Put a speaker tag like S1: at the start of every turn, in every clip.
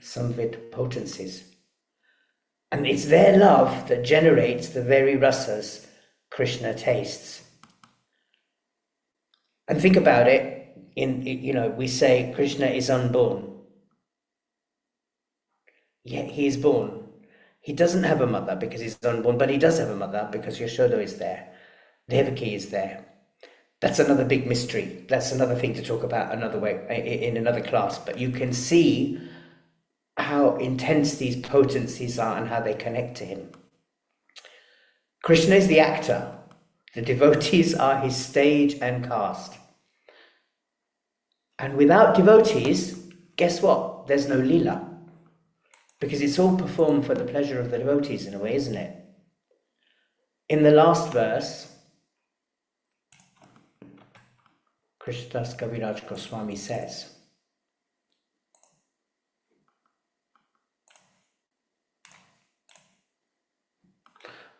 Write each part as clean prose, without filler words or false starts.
S1: samvit potencies. And it's their love that generates the very rasas Krishna tastes. And think about it, we say Krishna is unborn. Yet he is born. He doesn't have a mother because he's unborn, but he does have a mother because Yashoda is there. Devaki is there. That's another big mystery. That's another thing to talk about another way in another class. But you can see how intense these potencies are and how they connect to him. Krishna is the actor. The devotees are his stage and cast. And without devotees, guess what? There's no lila. Because it's all performed for the pleasure of the devotees in a way, isn't it? In the last verse, Krishnadas Kaviraj Goswami says,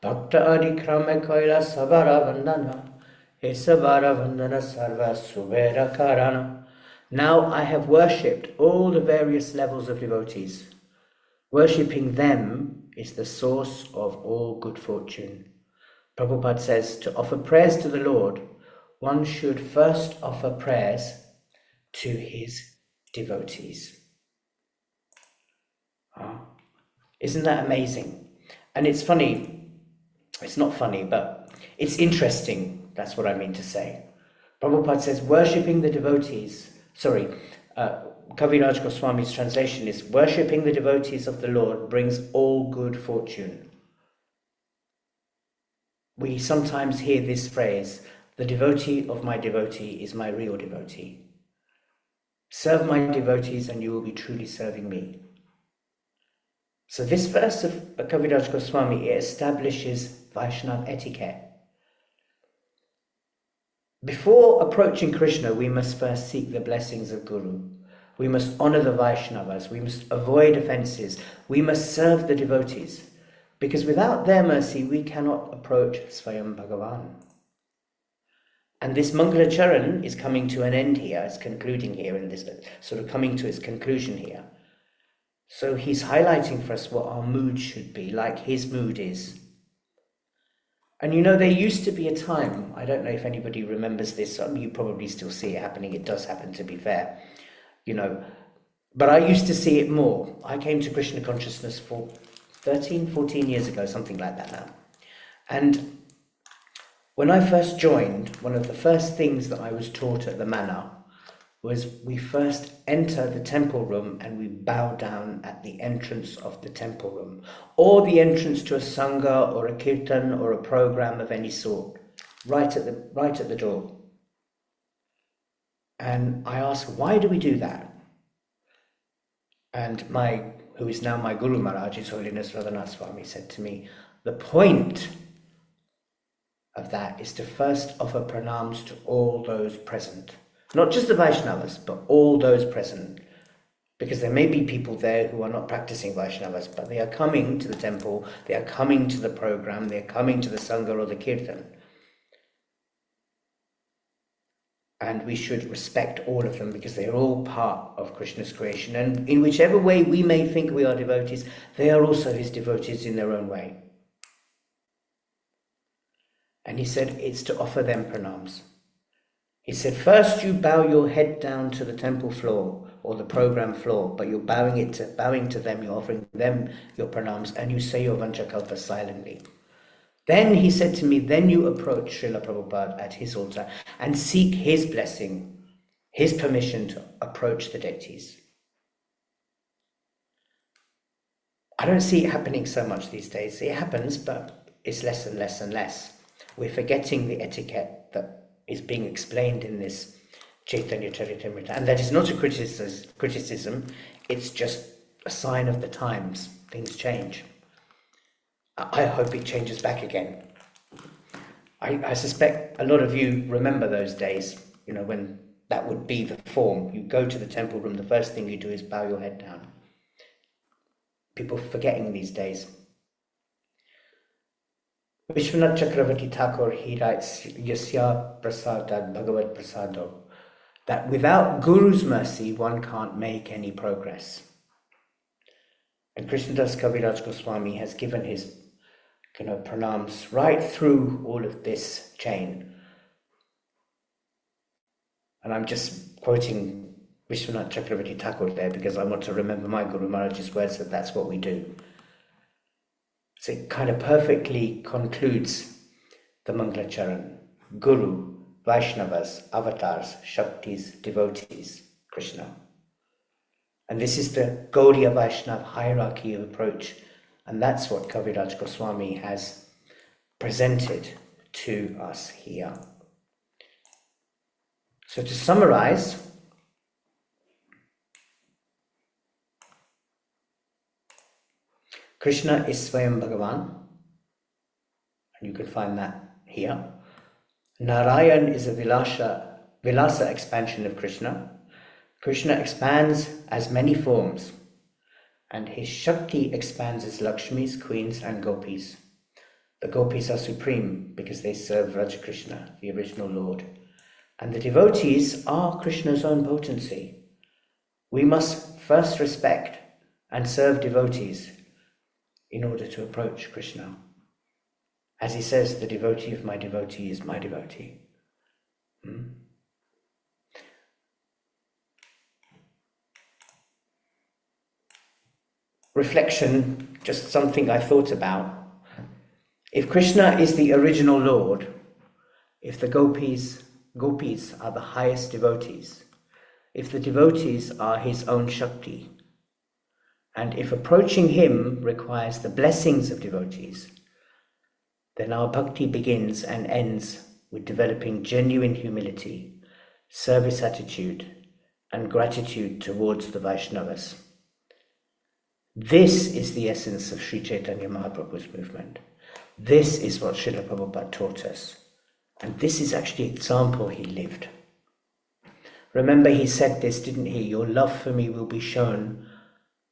S1: Bhakta Adikrame Koila Sabara Vandana, Esabara Vandana Sarva Subera Karana. Now I have worshipped all the various levels of devotees. Worshipping them is the source of all good fortune. Prabhupada says to offer prayers to the Lord, one should first offer prayers to his devotees. Isn't that amazing? And it's funny, it's not funny, but it's interesting, that's what I mean to say. Prabhupada says worshipping the devotees, Kaviraj Goswami's translation is, worshipping the devotees of the Lord brings all good fortune. We sometimes hear this phrase, the devotee of my devotee is my real devotee. Serve my devotees and you will be truly serving me. So this verse of Kaviraj Goswami establishes Vaishnava etiquette. Before approaching Krishna, we must first seek the blessings of Guru. We must honor the Vaishnavas. We must avoid offenses. We must serve the devotees. Because without their mercy, we cannot approach Swayam Bhagavan. And this Mangala Charan is coming to an end here. It's concluding here in this, sort of coming to its conclusion here. So he's highlighting for us what our mood should be, like his mood is. And there used to be a time, I don't know if anybody remembers this, you probably still see it happening, it does happen to be fair, but I used to see it more. I came to Krishna consciousness for 13, 14 years ago, something like that now. And when I first joined, one of the first things that I was taught at the manor was we first enter the temple room and we bow down at the entrance of the temple room, or the entrance to a sangha or a kirtan or a program of any sort, right at the door. And I asked, why do we do that? And who is now my Guru Maharaj, His Holiness Radhanath Swami, said to me, the point of that is to first offer pranams to all those present. Not just the Vaishnavas, but all those present. Because there may be people there who are not practicing Vaishnavas, but they are coming to the temple, they are coming to the program, they are coming to the Sangha or the Kirtan. And we should respect all of them because they are all part of Krishna's creation. And in whichever way we may think we are devotees, they are also his devotees in their own way. And he said it's to offer them pranams. He said, first you bow your head down to the temple floor or the program floor, but you're bowing to them, you're offering them your pranams, and you say your Vanchakalpa silently. Then he said to me, then you approach Srila Prabhupada at his altar and seek his blessing, his permission to approach the deities. I don't see it happening so much these days. It happens, but it's less and less and less. We're forgetting the etiquette that is being explained in this Chaitanya Charitamrita. And that is not a criticism, it's just a sign of the times. Things change. I hope it changes back again. I suspect a lot of you remember those days, when that would be the form. You go to the temple room, the first thing you do is bow your head down. People forgetting these days. Vishwanath Chakravarti Thakur, he writes, Yasya Prasadad Bhagavad Prasado, that without Guru's mercy, one can't make any progress. And Krishnadas Kaviraj Goswami has given his pranams right through all of this chain. And I'm just quoting Vishwanath Chakravarti Thakur there because I want to remember my Guru Maharaj's words that that's what we do. So it kind of perfectly concludes the Mangala Charan. Guru, Vaishnavas, avatars, Shaktis, devotees, Krishna. And this is the Gaudiya Vaishnav hierarchy of approach. And that's what Kaviraj Goswami has presented to us here. So to summarize, Krishna is Swayam Bhagavan, and you can find that here. Narayan is a Vilasa expansion of Krishna. Krishna expands as many forms, and his Shakti expands as Lakshmis, queens, and gopis. The gopis are supreme because they serve Raja Krishna, the original Lord. And the devotees are Krishna's own potency. We must first respect and serve devotees in order to approach Krishna. As he says, the devotee of my devotee is my devotee. Reflection, just something I thought about. If Krishna is the original Lord, if the gopis are the highest devotees, if the devotees are his own Shakti, and if approaching him requires the blessings of devotees, then our bhakti begins and ends with developing genuine humility, service attitude, and gratitude towards the Vaishnavas. This is the essence of Sri Chaitanya Mahaprabhu's movement. This is what Srila Prabhupada taught us. And this is actually the example he lived. Remember, he said this, didn't he? Your love for me will be shown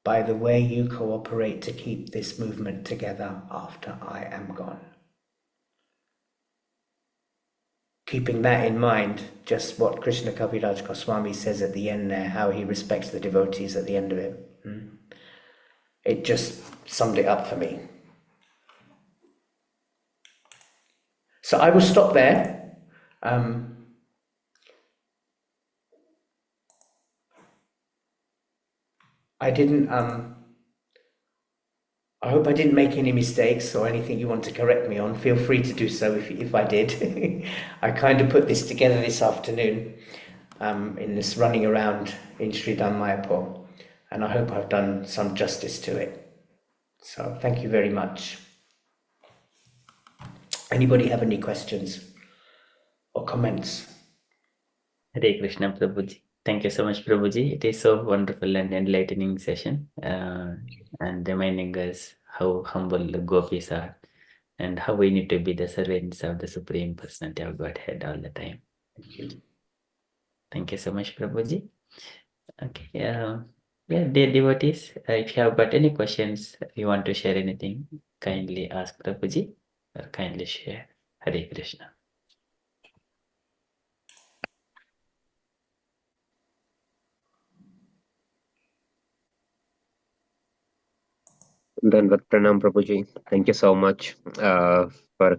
S1: by the way you cooperate to keep this movement together after I am gone. Keeping that in mind, just what Krishna Kaviraj Goswami says at the end there, how he respects the devotees at the end of it. It just summed it up for me. So I will stop there. I hope I didn't make any mistakes or anything you want to correct me on. Feel free to do so if I did. I kind of put this together this afternoon in this running around in Sridham Mayapur, and I hope I've done some justice to it. So thank you very much. Anybody have any questions or comments?
S2: Hare Krishna, Prabhuji. Thank you so much, Prabhuji. It is so wonderful and enlightening session, and reminding us how humble the gopis are and how we need to be the servants of the Supreme Personality of Godhead all the time.
S1: Thank you.
S2: Thank you so much, Prabhuji. Okay, yeah, dear devotees, if you have got any questions, if you want to share anything, kindly ask Prabhuji or kindly share. Hare Krishna.
S3: Dandavat Pranam Prabhuji. Thank you so much for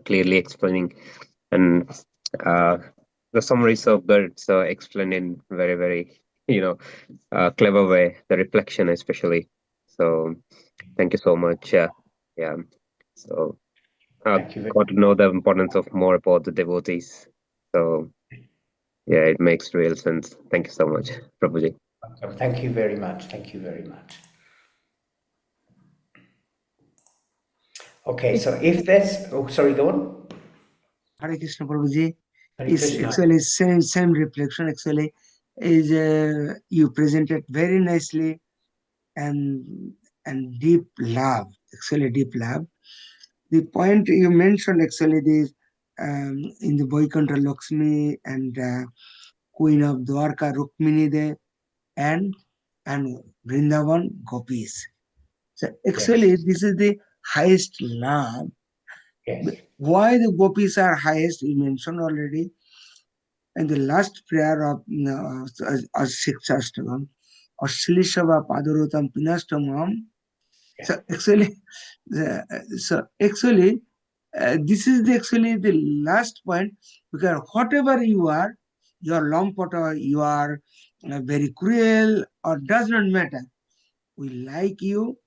S3: clearly explaining. And the summary so good. So explained in very, very, clever way. The reflection especially. So thank you so much. Yeah. So
S1: Thank you very
S3: got to know the importance of more about the devotees. So yeah, it makes real sense. Thank you so much, Prabhuji.
S1: much. Thank you very much. Thank you very much. Okay, so if there's... Oh, sorry, go on.
S4: Hare Krishna Prabhuji.
S1: Hare
S4: Is
S1: Krishna.
S4: actually same reflection actually is you presented very nicely and deep love, actually deep love. The point you mentioned actually this in the Vaikuntha Lakshmi and Queen of Dwarka Rukmini there and Vrindavan Gopis. So actually
S1: Yes.
S4: this is the highest love.
S1: Yes.
S4: Why the Gopis are highest, you mentioned already. And the last prayer of Sikshastakam, Ashilishava Padarotam Pinastamam So actually, this is actually the last point, because whatever you are lompot, or you are very cruel, or does not matter. We like you,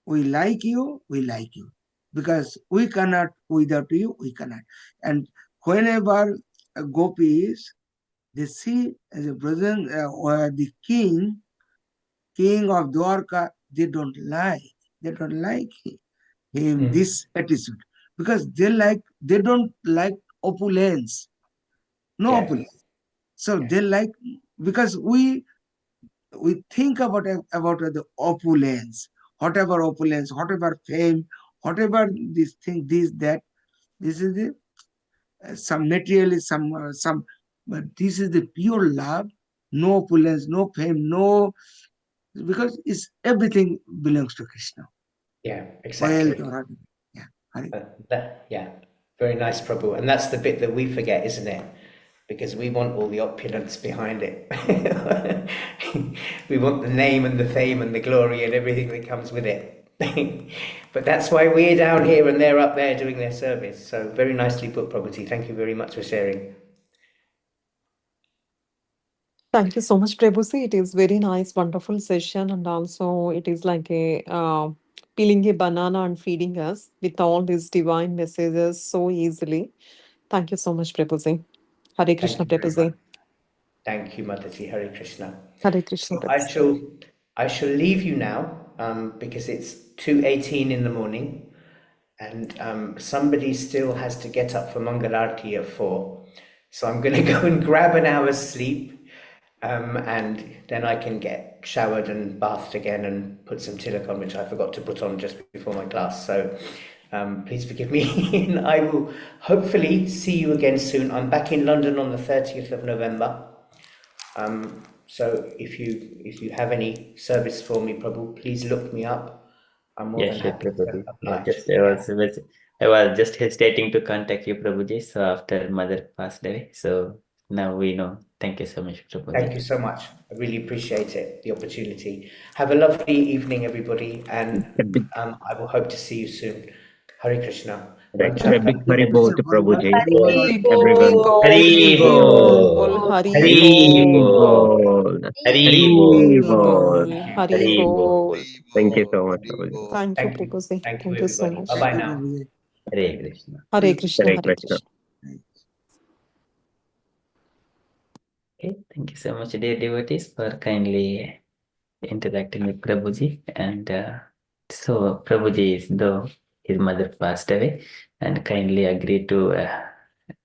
S4: we like you, we like you, because we cannot without you, we cannot. And whenever gopis, they see the brother, or the king of Dwarka, they don't like him this attitude, because they don't like opulence, no opulence. So they like, because we think about the opulence, whatever fame, whatever this thing, this that, this is the some materialism, some, but this is the pure love, no opulence, no fame, no, because it's everything belongs to Krishna.
S1: Yeah,
S4: Well,
S1: exactly.
S4: yeah, Hari.
S1: Yeah, very nice, Prabhu. And that's the bit that we forget, isn't it? Because we want all the opulence behind it. We want the name and the fame and the glory and everything that comes with it. But that's why we're down here and they're up there doing their service. So very nicely put, Prabhuji. Thank you very much for sharing.
S5: Thank you so much, Prabhuji. It is very nice, wonderful session, and also it is like a peeling a banana and feeding us with all these divine messages so easily. Thank you so much, Prabhuji. Hare Krishna,
S1: Thank you very much.
S5: Prabhuji.
S1: Thank you, Mataji. Hare Krishna.
S5: Hare Krishna,
S1: So
S5: Prabhuji.
S1: I shall leave you now because it's 2:18 in the morning, and somebody still has to get up for Mangalarti at 4. So I'm going to go and grab an hour's sleep, and then I can get showered and bathed again and put some tilak on, which I forgot to put on just before my class. So please forgive me, and I will hopefully see you again soon. I'm back in London on the 30th of November. So if you have any service for me, Prabhu, please look me up. I'm more than
S2: sure,
S1: happy to
S2: Prabhuji.
S1: oblige.
S2: I was just hesitating to contact you, Prabhuji. So after mother passed away, so now we know. Thank you so much, Prabhuji.
S1: Thank you so much. I really appreciate it, the opportunity. Have a lovely evening, everybody, and I will hope to see you soon. Hare Krishna.
S3: Right. And a big Hari
S4: Hare
S3: Bol
S4: Krishna,
S3: to
S4: Bol,
S3: Prabhuji,
S5: Hari
S3: everyone.
S5: Bol,
S2: Hari
S5: Bol,
S2: Bol,
S5: Hari
S2: Hari
S3: Hari
S5: Bol,
S2: Bol,
S3: Bol.
S2: Hari
S3: Hari
S5: Hari
S2: Bol,
S3: Bol.
S5: Bol, Hari
S2: Hari Bol.
S5: Bol.
S3: Thank you so much, Prabhuji.
S5: Thank you,
S1: Thank you.
S5: Prabhuji.
S1: Thank you,
S5: Thank you so
S1: everybody.
S5: much.
S1: Bye bye now.
S2: Hare Krishna.
S5: Hare Krishna,
S3: Hare
S5: Hare
S3: Krishna.
S5: Krishna.
S2: Okay, thank you so much, dear devotees, for kindly interacting with Prabhuji. And so Prabhuji is, though his mother passed away, and kindly agreed to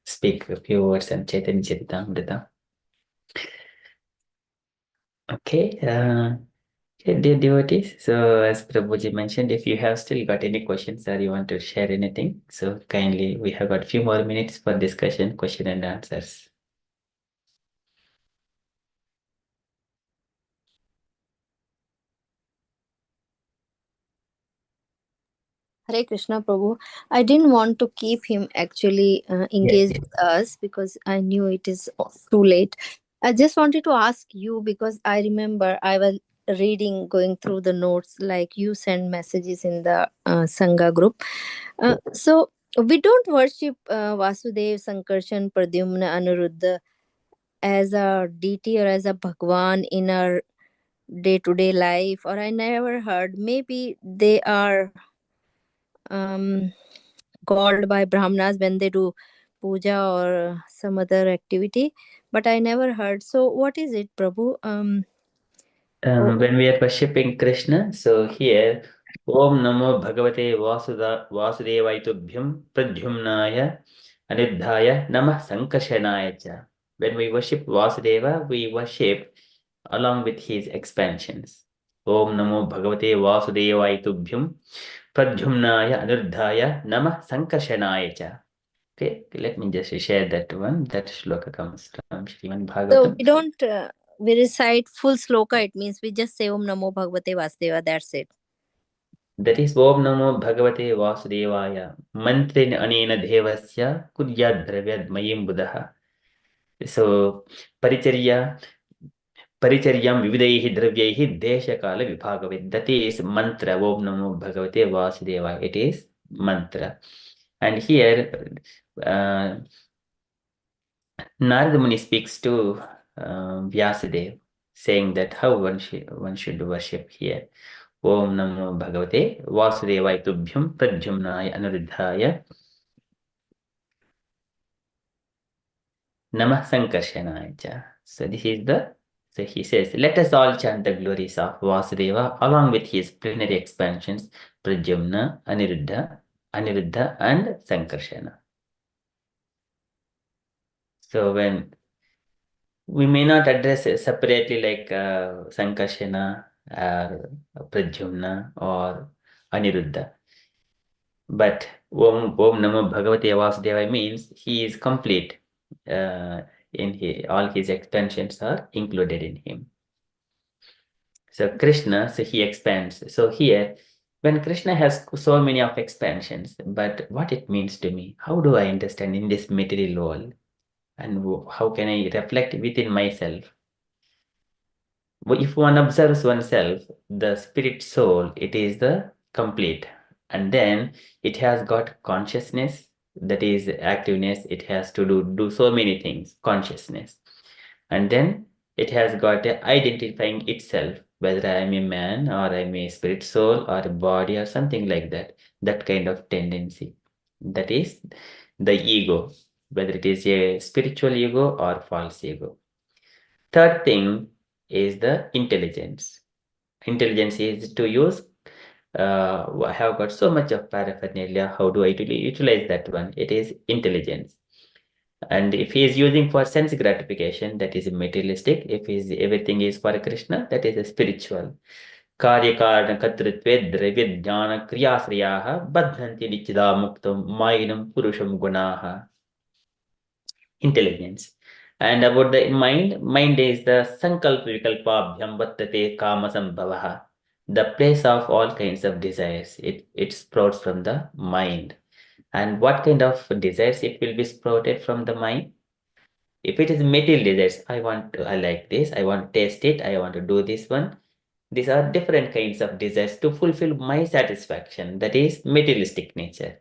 S2: speak a few words on Chaitanya Charitamrita. Okay, dear devotees, so as Prabhuji mentioned, if you have still got any questions or you want to share anything, so kindly, we have got a few more minutes for discussion, question and answers.
S6: Hare Krishna Prabhu. I didn't want to keep him actually engaged with us because I knew it is too late. I just wanted to ask you because I remember I was reading, going through the notes, like you send messages in the Sangha group. So we don't worship Vasudev, Sankarshan, Pradyumna, Anuruddha as a deity or as a Bhagwan in our day-to-day life, or I never heard. Maybe they are um, called by Brahmanas when they do puja or some other activity, but I never heard. So, what is it, Prabhu?
S2: When we are worshipping Krishna, so here, Om Namo Bhagavate Vasudevaya Tubhyam Pradyumnaya Aniddhaya Namah Sankarshanaya Cha. When we worship Vasudeva, we worship along with his expansions. Om Namo Bhagavate Vasudevaya Tubhyam Pradyumnaya Aniddhaya Namah Sankarshanaya Cha. Okay, let me just share that one. That shloka comes from Srimad
S6: So,
S2: Bhagavatam.
S6: we don't we recite full sloka, it means we just say Om Namo Bhagavate Vasudeva, that's it.
S2: That is Om Namo Bhagavate Vasudevaya Mantrin Anena Devasya Kudyad Dravyad Mayim Buddha. So Paricharya Paricharyam vividaihi dravyaihi deshakala vibhagavid. That is mantra. Om Namo Bhagavate Vasudevaya. It is mantra. And here Narada Muni speaks to Vyasadeva, saying that how one should worship here. Om Namo Bhagavate Vasudevaya Tubhyam Pradyumnaya Anuruddhaya Namah Sankarshanaya. So this is so he says, let us all chant the glories of Vasudeva along with his plenary expansions, Pradyumna, Aniruddha, and Sankarshana. So when we may not address it separately like Sankarshana or Pradyumna or Aniruddha. But Om Namo Bhagavate Vasudevaya means he is complete. All his expansions are included in him. So Krishna, so he expands. So here, when Krishna has so many of expansions, but what it means to me, how do I understand in this material world? And how can I reflect within myself? If one observes oneself, the spirit soul, it is the complete. And then it has got consciousness, that is activeness. It has to do so many things, consciousness. And then it has got identifying itself, whether I am a man or I am a spirit soul or a body or something like that. That kind of tendency. That is the ego, whether it is a spiritual ego or false ego. Third thing is the intelligence. Intelligence is to use, I have got so much of paraphernalia, how do I utilize that one? It is intelligence. And if he is using for sense gratification, that is materialistic. If everything is for Krishna, that is a spiritual. Karya karana katritve dravya jnana kriyasriyaha badhanti nichida muktam mainam purusham gunaha. Intelligence. And about the mind is the sankalpa vikalpabhyam vattate kama sambhavaha. The place of all kinds of desires. It sprouts from the mind. And what kind of desires it will be sprouted from the mind? If it is material desires, I like this, I want to taste it, I want to do this one. These are different kinds of desires to fulfill my satisfaction. That is materialistic nature.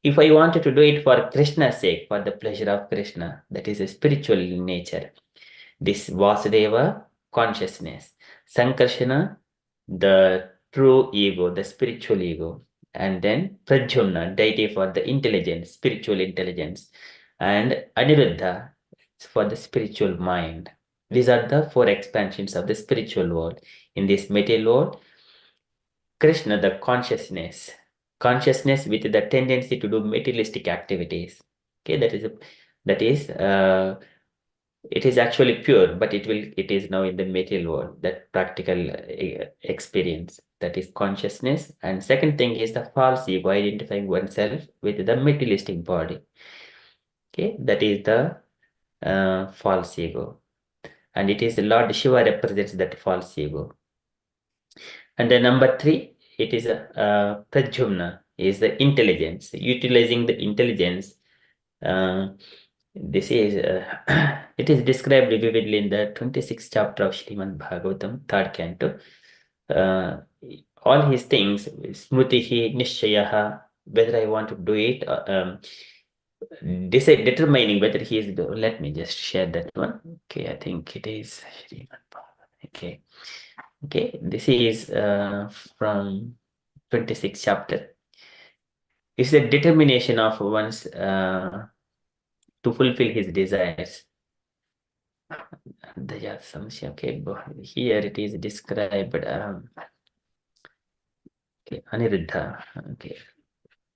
S2: If I wanted to do it for Krishna's sake, for the pleasure of Krishna, that is a spiritual nature. This Vasudeva, consciousness. Sankarshana, the true ego, the spiritual ego. And then Pradyumna, deity for the intelligence, spiritual intelligence. And Aniruddha, for the spiritual mind. These are the four expansions of the spiritual world. In this material world, Krishna, the consciousness with the tendency to do materialistic activities. Okay, it is actually pure, but it is now in the material world, that practical experience, that is consciousness. And second thing is the false ego, identifying oneself with the materialistic body. Okay, that is the false ego. And it is Lord Shiva represents that false ego. And then number 3, it is Pradyumna, is the intelligence, utilizing the intelligence. This is it is described vividly in the 26th chapter of Srimad Bhagavatam, 3rd canto. All his things, smritihi, nishayaha, whether I want to do it, determining whether he is. Let me just share that one. Okay, I think it is Srimad Bhagavatam. Okay, this is from 26th chapter. It's a determination of one's to fulfill his desires. Okay, here it is described. Okay, Aniruddha. Okay,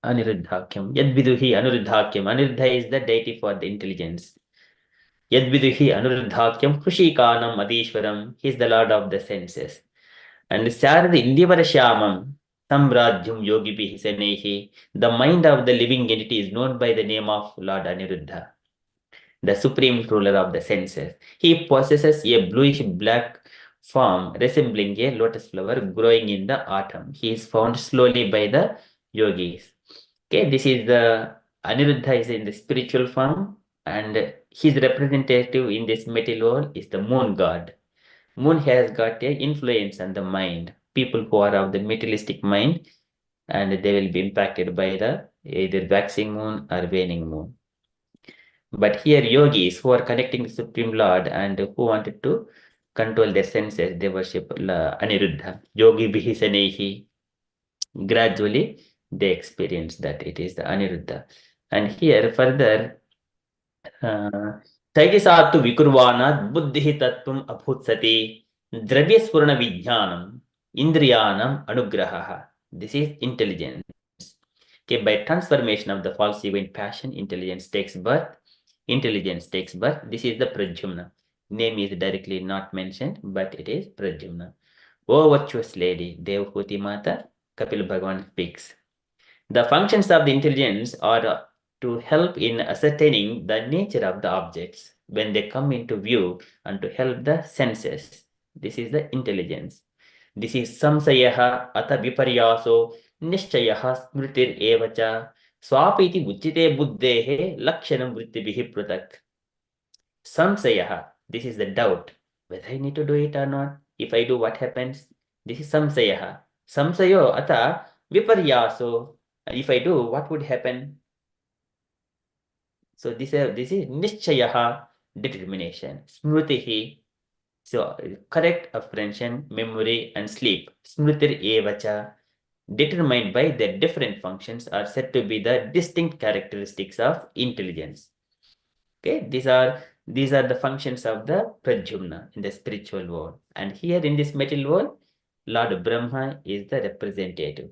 S2: Aniruddhakyam. Yadviduhi Aniruddhakyam. Aniruddha is the deity for the intelligence. Yadviduhi Aniruddhakyam Krushikanam Adishwaram. He is the lord of the senses. And Sarad Indivarashyamam Samrajyam Yogibihi Senehi. The mind of the living entity is known by the name of Lord Aniruddha, the supreme ruler of the senses. He possesses a bluish black form resembling a lotus flower growing in the autumn. He is found slowly by the yogis. Okay, this is the Aniruddha is in the spiritual form, and his representative in this material world is the moon god. Moon has got a influence on the mind. People who are of the materialistic mind, and they will be impacted by the either waxing moon or waning moon. But here yogis who are connecting to Supreme Lord and who wanted to control their senses, they worship Aniruddha. Yogi Bihisanehi. Gradually, they experience that it is the Aniruddha. And here further, तैजसात्तु विकुर्वाणात् बुद्धिः तत्त्वम् अभूत्सति द्रव्यस्फुरण विज्ञानम् इंद्रियाणाम् अनुग्रहः. This is intelligence. Okay, by transformation of the false ego in passion, intelligence takes birth. Intelligence takes birth. This is the Pradyumna. Name is directly not mentioned, but it is Pradyumna. O virtuous lady, Devhuti Mata, Kapil Bhagavan speaks. The functions of the intelligence are to help in ascertaining the nature of the objects when they come into view and to help the senses. This is the intelligence. This is samsayaha ata viparyaso nishchayaha smritir evacha swapiti uchite buddhehe lakshanam vrittibihi pratak. Samsayaha, this is the doubt, whether I need to do it or not. If I do, what happens? This is samsayaha. Samsayo ata viparyaso. If I do, what would happen? So this is nishchayaha, determination. Smritihi, so correct apprehension, memory, and sleep. Smritir evacha, determined by the different functions, are said to be the distinct characteristics of intelligence. Okay, these are the functions of the Pradyumna in the spiritual world. And here in this material world, Lord Brahma is the representative.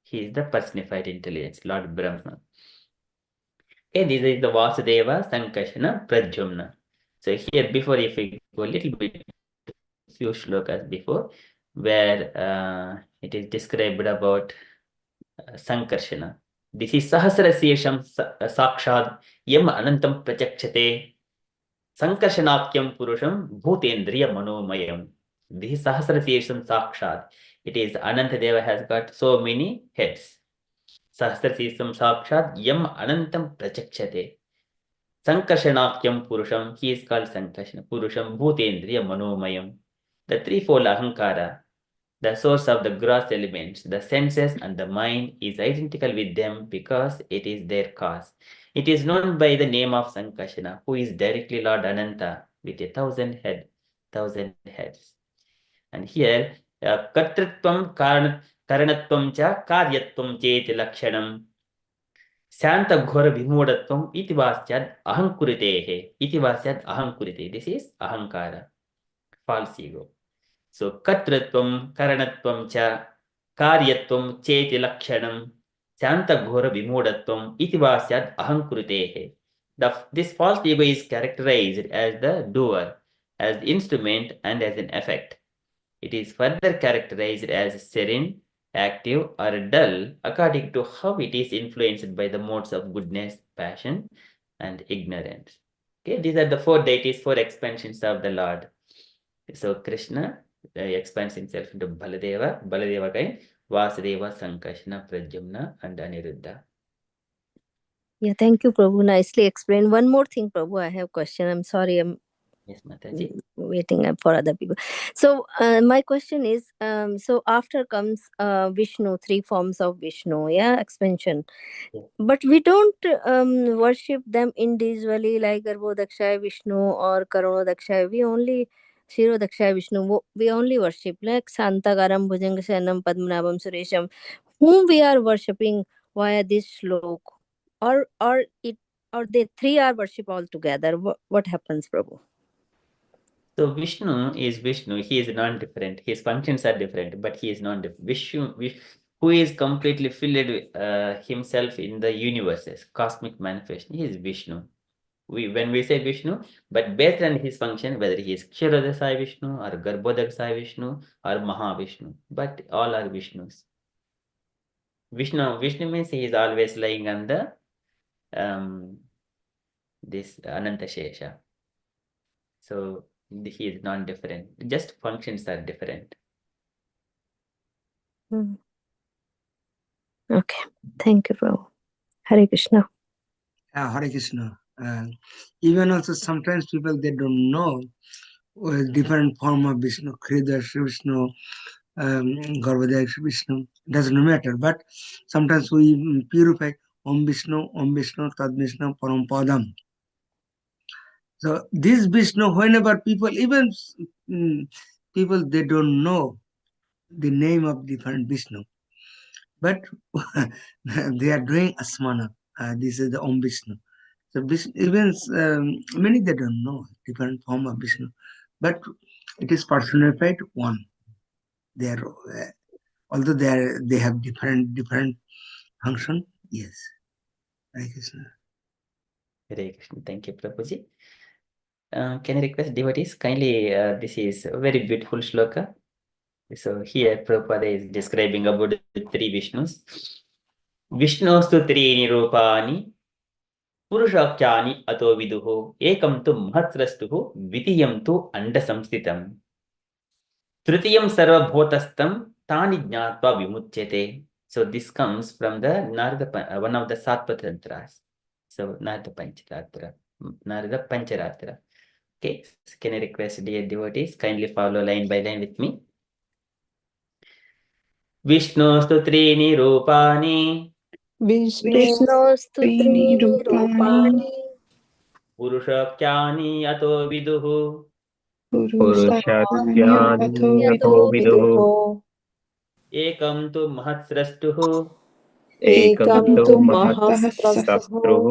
S2: He is the personified intelligence, Lord Brahma. Okay, this is the Vasudeva, Sankashana, Pradyumna. So here, before, if we go a little bit, few shlokas before, where it is described about Sankarshana. This is Sahasrasesham Sakshad Yam Anantam Prachakshate Sankarshanakyam Purusham Bhutendriya Manomayam. This is Sahasrasesham Sakshad. It is Anantadeva has got so many heads. Sahasrasesham Sakshad Yam Anantam Prachakshate. Sankarshanakyam Purusham, he is called Sankarshana Purusham Bhutendriya Manomayam. The threefold Ahankara, the source of the gross elements, the senses and the mind is identical with them because it is their cause. It is known by the name of Sankarshana, who is directly Lord Ananta with 1,000 heads. And here, Kartritvam Karanatvam cha Karyatvam cheti lakshanam Santa-ghora vimoodatvam iti vasyad ahankuritehe. Iti vasyad ahankurite. This is ahankara, false ego. So, katratvam, karanatvam cha, karyatvam cheti lakshanam, Santa-ghora vimoodatvam iti vasyad ahankuritehe. This false ego is characterized as the doer, as the instrument, and as an effect. It is further characterized as serene, active, or dull according to how it is influenced by the modes of goodness, passion, and ignorance. Okay, these are the four deities, four expansions of the Lord. So Krishna expands himself into Baladeva, Baladeva kind, Vasudeva, Sankarshana, Pradyumna, and Aniruddha.
S6: Yeah, thank you, Prabhu. Nicely explained. One more thing, Prabhu, I have a question. I'm sorry, I'm
S2: Yes, Mataji.
S6: waiting for other people. So my question is, so after comes Vishnu, three forms of Vishnu, yeah, expansion.
S2: Yes.
S6: But we don't worship them individually like Garbhodakshaya Vishnu or Karonodakshaya. We only Shirodakshaya Vishnu. We only worship like Santagaram, Bhujangasanam, Padmanabham, Suresham, whom we are worshipping via this slok, or they three are worship all together. What happens, Prabhu?
S2: So Vishnu is Vishnu. He is non-different. His functions are different, but he is non-different. Vishnu, who is completely filled with himself in the universes, cosmic manifestation. He is Vishnu. When we say Vishnu, but based on his function, whether he is Kshirodasai Vishnu or Garbhodakshaya Vishnu or Mahavishnu, but all are Vishnus. Vishnu means he is always lying on the this Ananta Shesha. So he is non-different. Just functions are different.
S6: Okay, thank you, Prabhu. Hare Krishna.
S4: Hare Krishna. Even also sometimes people, they don't know with different form of Vishnu, Kridash Vishnu, Garbhadaya Vishnu, doesn't matter. But sometimes we purify Om Vishnu, Tad Vishnu, Param Padam. So this Vishnu, whenever people, even people, they don't know the name of different Vishnu, but they are doing asmana. This is the Om Vishnu. So Vishnu, even many they don't know different form of Vishnu, but it is personified one. They are although they have different function. Yes, Hare Krishna.
S2: Hare Krishna. Thank you, Prabhuji. Can I request devotees kindly? This is a very beautiful shloka. So here Prabhupada is describing about the three Vishnus. Vishnostu त्रीणि रूपाणि पुरुषाख्यानि अतो विदुः एकं तु महत्स्रष्टुः द्वितीयं तु अण्डसंस्थितम् तृतीयं सर्वभूतस्थं तानि ज्ञात्वा विमुच्यते. So this comes from the Narada, one of the Sattva Tantras. So Narada Pancharatra. Okay, so can I request dear devotees kindly follow line by line with me. Vishnostu त्रीणि रूपाणि
S6: Vishnostu
S7: त्रीणि
S6: त्रीणि
S7: रूपाणि
S6: रूपाणि
S2: पुरुषाख्यानि अतो विदुः
S3: पुरुषाख्यानि
S6: यतो
S3: अतो विदुः
S2: एकं तु महत्स्रष्टुः
S3: एकं तु
S7: तु
S3: महतः
S7: महतः
S3: शत्रुः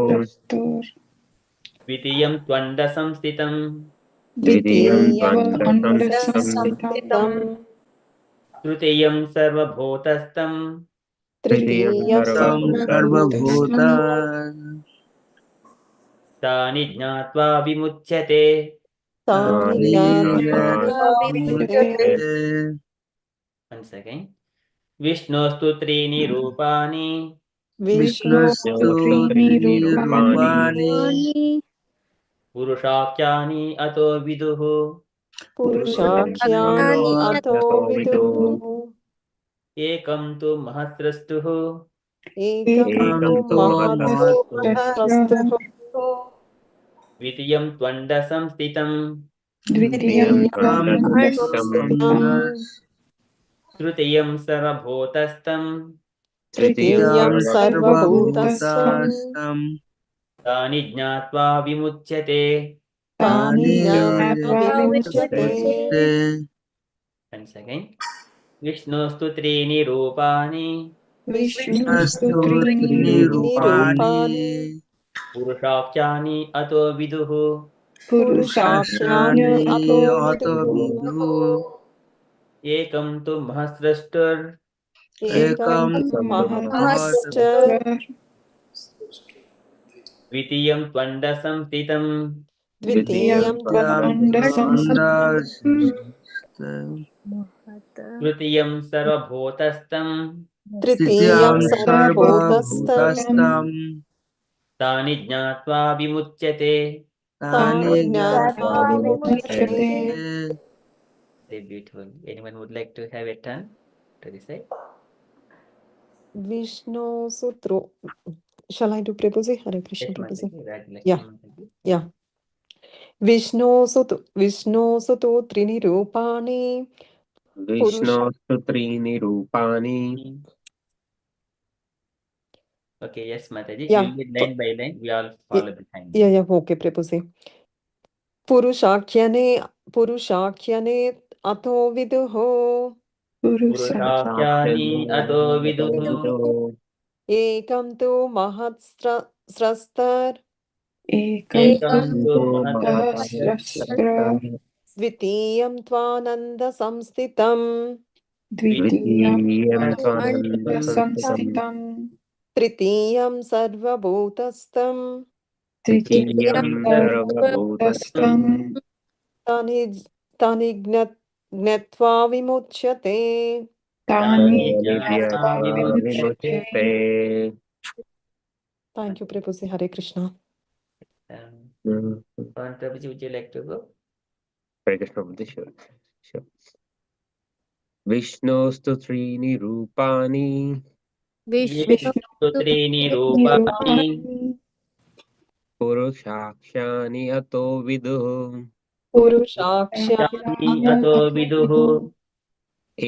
S2: द्वितीयं त्वण्डसंस्थितम्
S3: द्वितीयं
S7: त्वण्डसंस्थितम्
S2: तृतीयं सर्वभूतस्थं
S3: तृतीयं
S4: Sarvabhuta
S2: तानि ज्ञात्वा विमुच्यते.
S4: Tani
S6: विमुच्यते
S2: Once again. विष्णोस्तु त्रीणि रूपाणि
S4: Vishnastu Trini Rupani
S2: पुरुषाख्यानि अतो विदुः
S5: पुरुषाख्यानि अतो विदुः
S2: एकं तु महस्रष्टुः
S5: एकं तु महत्स्रष्टुः
S2: द्वितीयं त्वण्डसंस्थितम्
S7: द्वितीयं
S2: तृतीयं सर्वभूतस्थं
S5: तृतीयं सर्वभूतस्थं
S2: तानि ज्ञात्वा विमुच्यते.
S5: तानि ज्ञात्वा विमुच्यते.
S2: Once again. विष्णोस्तु त्रीणि रूपाणि
S7: विष्णुस्तु त्रीणि
S5: त्रीणि रूपाणि
S2: पुरुषाख्यानि अतो विदुः
S5: पुरुषाख्यानि अतो विदुः
S2: एकं तु महस्रष्टुर्
S5: एकं तु महत्स्रष्टुः
S2: द्वितीयं त्वण्डसंस्थितम्
S5: द्वितीयं
S2: तृतीयं सर्वभूतस्थं
S5: तृतीयं सर्वभूतस्थं
S2: तानि ज्ञात्वा विमुच्यते.
S5: तानि ज्ञात्वा विमुच्यते.
S2: Very beautiful. Anyone would like to have a turn to this side?
S5: Vishnu Sutro. Shall I do Prabhuji? Hare Krishna Prabhuji. Yeah. Yeah. Vishnu Sutu Trini Rupani
S3: विष्णोस्तु त्रीणि रूपाणि.
S2: Okay, yes, Mataji.
S5: Yeah.
S2: We'll be line by line. We all follow the time.
S5: Yeah, okay, Prabhuji. Purushakyane Ato Viduho
S2: पुरुषाख्यानि अतो विदुः
S5: Ekam Tu Mahatsrastar
S2: एकं तु
S7: महतः
S5: Dvitiyam Tvananda Samstitam
S7: द्वितीयं
S3: द्वितीयं
S5: Tritiyam Sarvabhutastam
S7: तृतीयं
S3: सर्वभूतस्थं
S5: Tani Gnatva Vimuchyate.
S7: तानि
S3: ज्ञात्वा
S7: विमुच्यते.
S3: विमुच्यते.
S5: Thank you, Prabhuji. Hare Krishna.
S2: Prabhuji, would you like to go?
S3: Hare Krishna, Prabhuji, sure. Vishnostu त्रीणि रूपाणि
S2: विष्णुस्तु त्रीणि रूपाणि
S3: पुरुषाख्यानि अतो विदुः
S5: पुरुषाक्ष्यानि
S2: अतो विदुः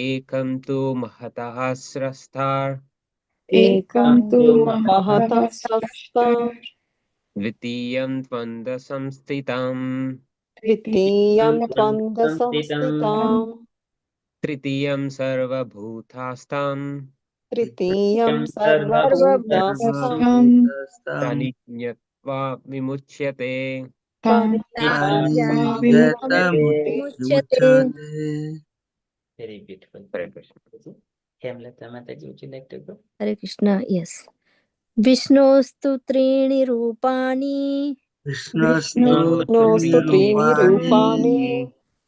S3: एकं तु महतः स्रष्टार
S7: एकं तु महतः
S5: महतः
S7: स्रष्टा
S3: द्वितीयं त्वन्दसंस्थितम्
S5: द्वितीयं
S2: संस्थितम्
S5: त्वन्दसंस्थिताम्
S3: तृतीयं सर्वभूतास्तां
S5: तृतीयं सर्वभूतास्थं
S7: सर्वभूतस्थं
S3: तानि ज्ञत्वा विमुच्यते
S7: तानि
S6: तानि
S7: ज्ञात्वा
S6: ज्ञात्वा
S7: विमुच्यते
S6: विमुच्यते.
S2: Very beautiful.
S3: Hare Krishna.
S2: Hemlata Mataji, would you like to go?
S6: Hare Krishna. Yes. विष्णोस्तु त्रीणि रूपाणि
S5: नोऽस्तु त्रीणि रूपाणि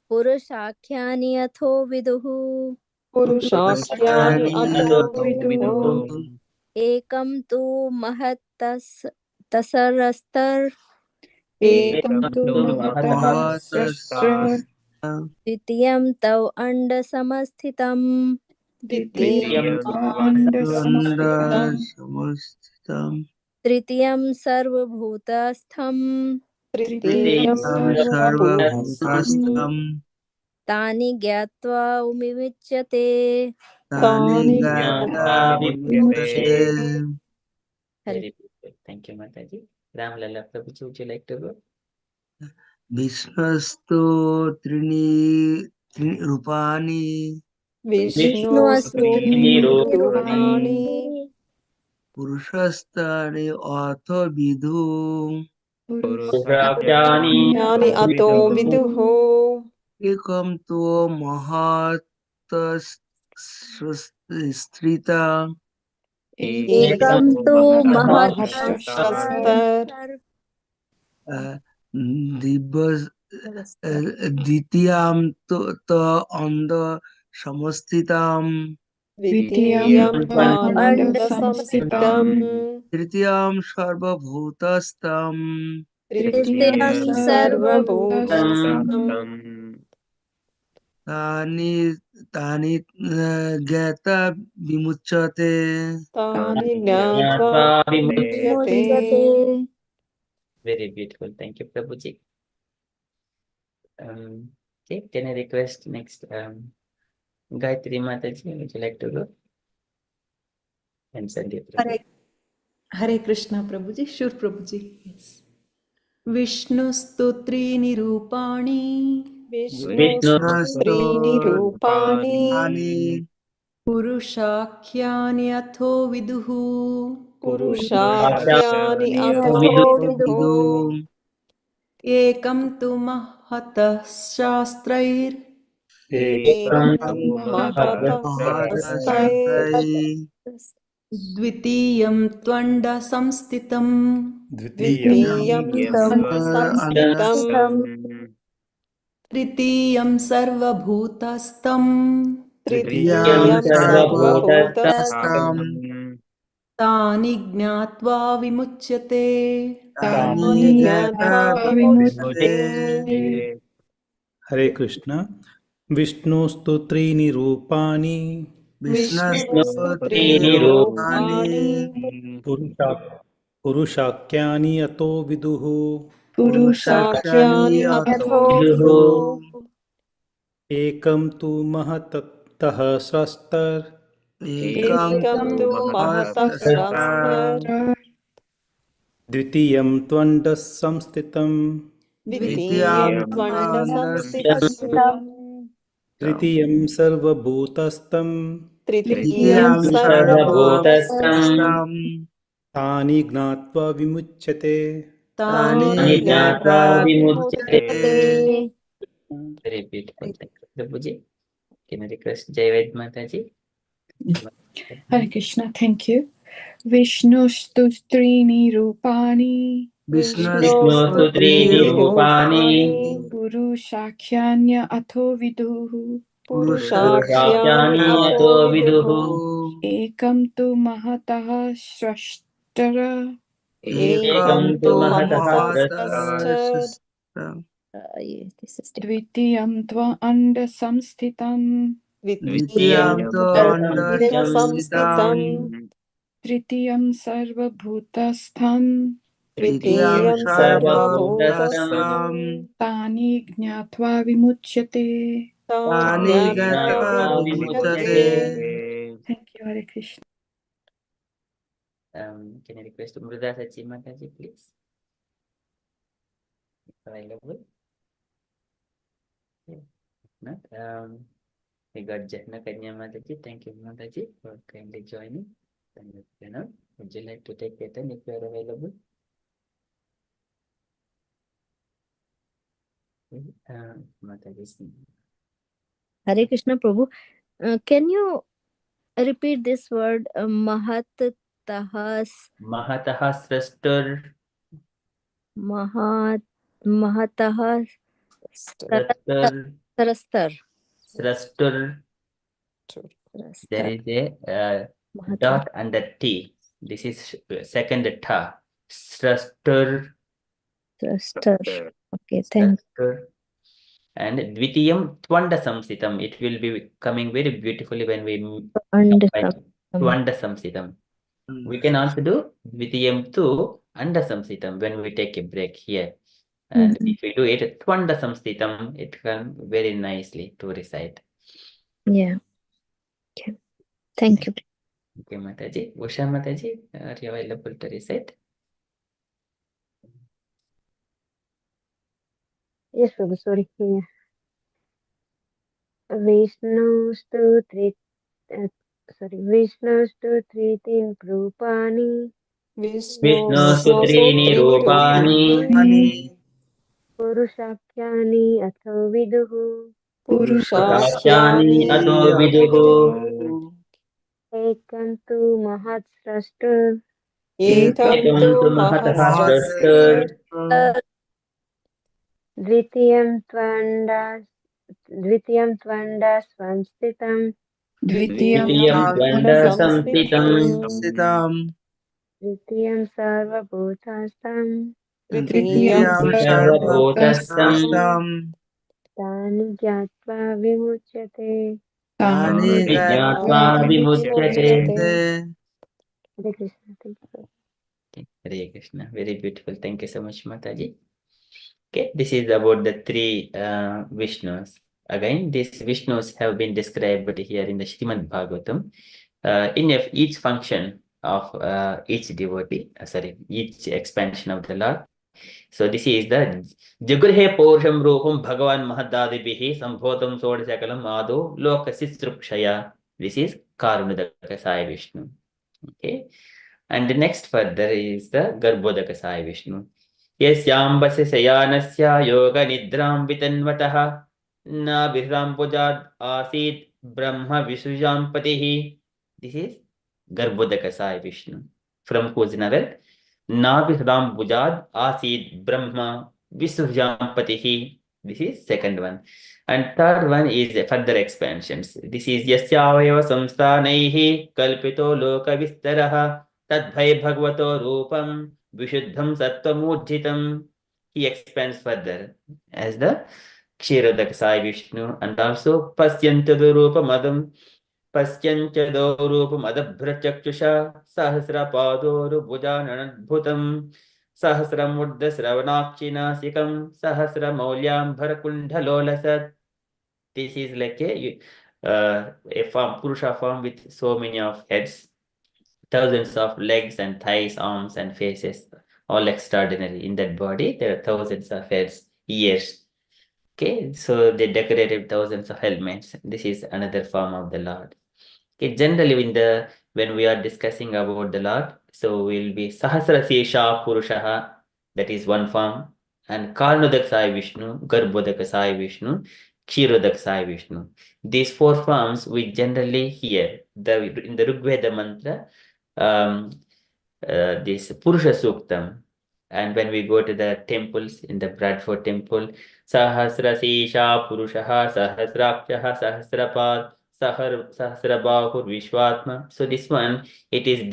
S6: पुरुषाख्यानि अथो विदुः.
S5: पुरुषाख्यानि अतो विदुः
S6: एकं तु महत्तसरस्तर्
S7: एकं तु महतः स्रष्टा
S6: द्वितीयं तौ अण्डसमस्थितम्.
S5: द्वितीयं
S7: त्वण्डसंस्थितं
S6: तृतीयं सर्वभूतस्थम्.
S5: तृतीयं सर्वभूतस्थं
S6: तानि ज्ञात्वा विमुच्यते.
S5: तानि
S2: ज्ञात्वा
S5: विमुच्यते.
S2: Very beautiful. Thank you, Mataji. Ram Lala Prabhuji, would you like to go?
S4: विष्णुस्तु त्रीणि रूपाणि
S5: विष्णोस्तु त्रीणि रूपाणि
S4: पुरुषस्तानि अथ विदुः
S2: पुरुषाख्यानि
S5: यानि अतो विदुः
S4: एकं तु महत्तस्त्रिता
S6: एकं तु
S5: महत्तस्रस्तर्
S4: द्वितीयां तु अन्ध समस्थिताम्
S5: द्वितीयं त्वानन्दसंस्थितम्
S4: तृतीयां सर्वभूतस्थम्
S5: तृतीयं सर्वभूतस्थं
S4: तानि ज्ञात्वा विमुच्यते
S5: तानि ज्ञात्वा विमुच्यते.
S2: Very beautiful. Thank you, Prabhuji. Okay, can I request next Gayatri Mataji, would you like to go? And Sandeep Prabhu.
S8: Hare Krishna Prabhuji, sure Prabhuji. Yes. Vishnustu त्रीणि रूपाणि
S5: विष्णोस्तु त्रीणि रूपाणि
S8: पुरुषाख्यानि अथो विदुः.
S5: पुरुषाख्यानि अतो विदुः
S8: एकं तु महतः शास्त्रैर्
S5: एकं महतः शास्त्रैः
S8: द्वितीयं त्वण्डसंस्थितम्.
S5: द्वितीयं संस्थितम्
S8: तृतीयं सर्वभूतस्थम्.
S5: तृतीयं सर्वभूतस्थं
S8: तानि ज्ञात्वा विमुच्यते.
S5: तानि ज्ञात्वा विमुच्यते.
S9: हरे कृष्ण विष्णुस्तु त्रीणि रूपाणि
S5: विष्णुस्तु त्रीणि रूपाणि
S9: पुरुषाख्यानि अतो विदुः
S5: पुरुषाख्यानि अतो विदुः
S9: एकं तु महतः स्रष्टर्
S5: एकं तु महतः शास्त्रर्
S9: द्वितीयं त्वण्डः संस्थितम्
S5: द्वितीयं त्वण्डसंस्थितम्
S9: तृतीयं सर्वभूतस्थं
S5: तृतीयं सर्वभूतस्थं
S9: तानि ज्ञात्वा विमुच्यते
S5: तानि ज्ञात्वा विमुच्यते.
S2: Very beautiful. Thank you, Prabhuji. Can I request Jayaved Mataji?
S7: Hare Krishna, thank you. Vishnustu त्रीणि रूपाणि
S5: विष्णोस्तु त्रीणि रूपाणि
S7: पुरुषाख्यान्य अथो विदुः
S5: पुरुषाख्यानि अतो विदुः
S7: एकं तु महतः स्रष्टर
S5: एकं तु महतः
S7: द्वितीयं त्वण्डसंस्थितं
S5: द्वितीयं त्वण्डसंस्थितम्
S7: तृतीयं सर्वभूतस्थं
S4: द्वितीयं
S5: द्वितीयं
S2: सर्वभूतस्थं
S5: सर्वभूतस्थं
S7: तानि ज्ञात्वा विमुच्यते.
S4: तानि
S5: तानि
S4: ज्ञात्वा
S5: ज्ञात्वा
S4: विमुच्यते.
S5: विमुच्यते.
S7: Thank you, Hare Krishna.
S2: Can I request Mruda Sachi Mataji, please? Available? Yeah. If not, we got Jatna Kanya Mataji. Thank you, Mataji, for kindly joining. And would you like to take it if you are available? Mataji.
S6: Hare Krishna Prabhu. Can you repeat this word mahatahas
S2: Mahataha Srastur
S6: mahatahas
S2: Srastur
S6: sarastar
S2: Srastur. There is a dot and a T. This is second tha. Srastur.
S6: sarastar. Okay, thank
S2: Srastur. And Dvitiyam Twanda Samsitam. It will be coming very beautifully when we
S6: you.
S2: combine Twanda Samsitam. We can also do Dvitiyam tu Anda Samsitam when we take a break here. And if we do it Twanda Samsitam, it can very nicely to recite.
S6: Yeah. Okay. Thank you.
S2: Okay, Mataji. Usha Mataji, are you available to recite?
S10: Yes, Prabhu, sorry. Yeah. Vishnustu tri, Vishnustu tritin prupani
S2: Vishnu
S5: Vishnu
S2: Sutrini
S5: Sutrini
S2: Rupani
S5: Rupani
S10: Purushakyani atho viduhu
S2: Purushakyani Ato
S5: Purushakyani
S2: Viduhu
S10: ekantu mahat srashtu
S5: Ekam
S2: Ekam
S5: tu
S2: tu Mahataha
S5: Mahasrashtra
S2: Srastur
S10: dvitiyam tvanda svanstitam
S7: Dvitiyam
S2: Dvitiyam
S5: Dvitiyam
S2: Twanda
S5: Samstitam
S2: Samsitam
S4: Sitam.
S10: dvitiyam sarvabhutastam
S4: And
S7: Dvitiyam
S5: Dvitiyam
S4: Dvitiyam Sarva
S7: Sarvabhutastam
S2: Sarvabhutastam
S4: Bhutastam.
S10: tani gyatva vimuchyate.
S4: Tani
S5: Tani
S2: Vijnatva
S4: Gatva
S2: Vimuchyate.
S5: Vimuchyate.
S4: Vimuchyate.
S10: Hare Krishna. Thank you.
S2: Okay, Hare Krishna. Very beautiful. Thank you so much, Mataji. Okay, this is about the three Vishnus. Again, these Vishnus have been described here in the Srimad Bhagavatam. In each function of each devotee, each expansion of the Lord. So this is the Jagurhe Porusham Rupam Bhagavan Mahadadibihi Sambhotam Sodasakalam Ado Lokasistrupshaya. This is Karunadaka Sai Vishnu. Okay. And the next further is the Garbhodaka Sai Vishnu. Yasyambasya Sayanasya Yoga Nidram Vitanvataha Na Vihram Pujad Asit Brahma Visujam Patihi. This is Garbhodaka Sai Vishnu. From whose novel? Na Vihram Pujad Asit Brahma Visujam Patihi. This is second one. And third one is further expansions. This is Yasyavayava Samsthanaihi Kalpito Loka Vistaraha Tadbhai Bhagavato Rupam Vishuddham Sattva. He expands further as the Kshirodak Sai Vishnu and also Pasyantadu Rupa Madam Pasyantado Rupa Madabhrachakshusha Sahasrapadoru Bhujananadbhutam Sahasramurdha Sravanakshinasikam Sahasra Maulyam Bharakundhalolasat. This is like a form, Purusha form with so many of heads, thousands of legs and thighs, arms and faces, all extraordinary. In that body, there are thousands of heads, ears. Okay, so they decorated thousands of helmets. This is another form of the Lord. Okay, generally when we are discussing about the Lord, so we'll be Sahasra Sesha Purushaha, that is one form, and Karnodak Sai Vishnu, Garbhodak Sai Vishnu, Kshirodak Sai Vishnu. These four forms we generally hear in the Rigveda mantra, this Purusha Suktam. And when we go to the temples, in the Bradford temple, Sahasra Sesha Purushaha Sahasrakshaha Sahasrapad Sahasrabahur Vishwatma. So this one, it is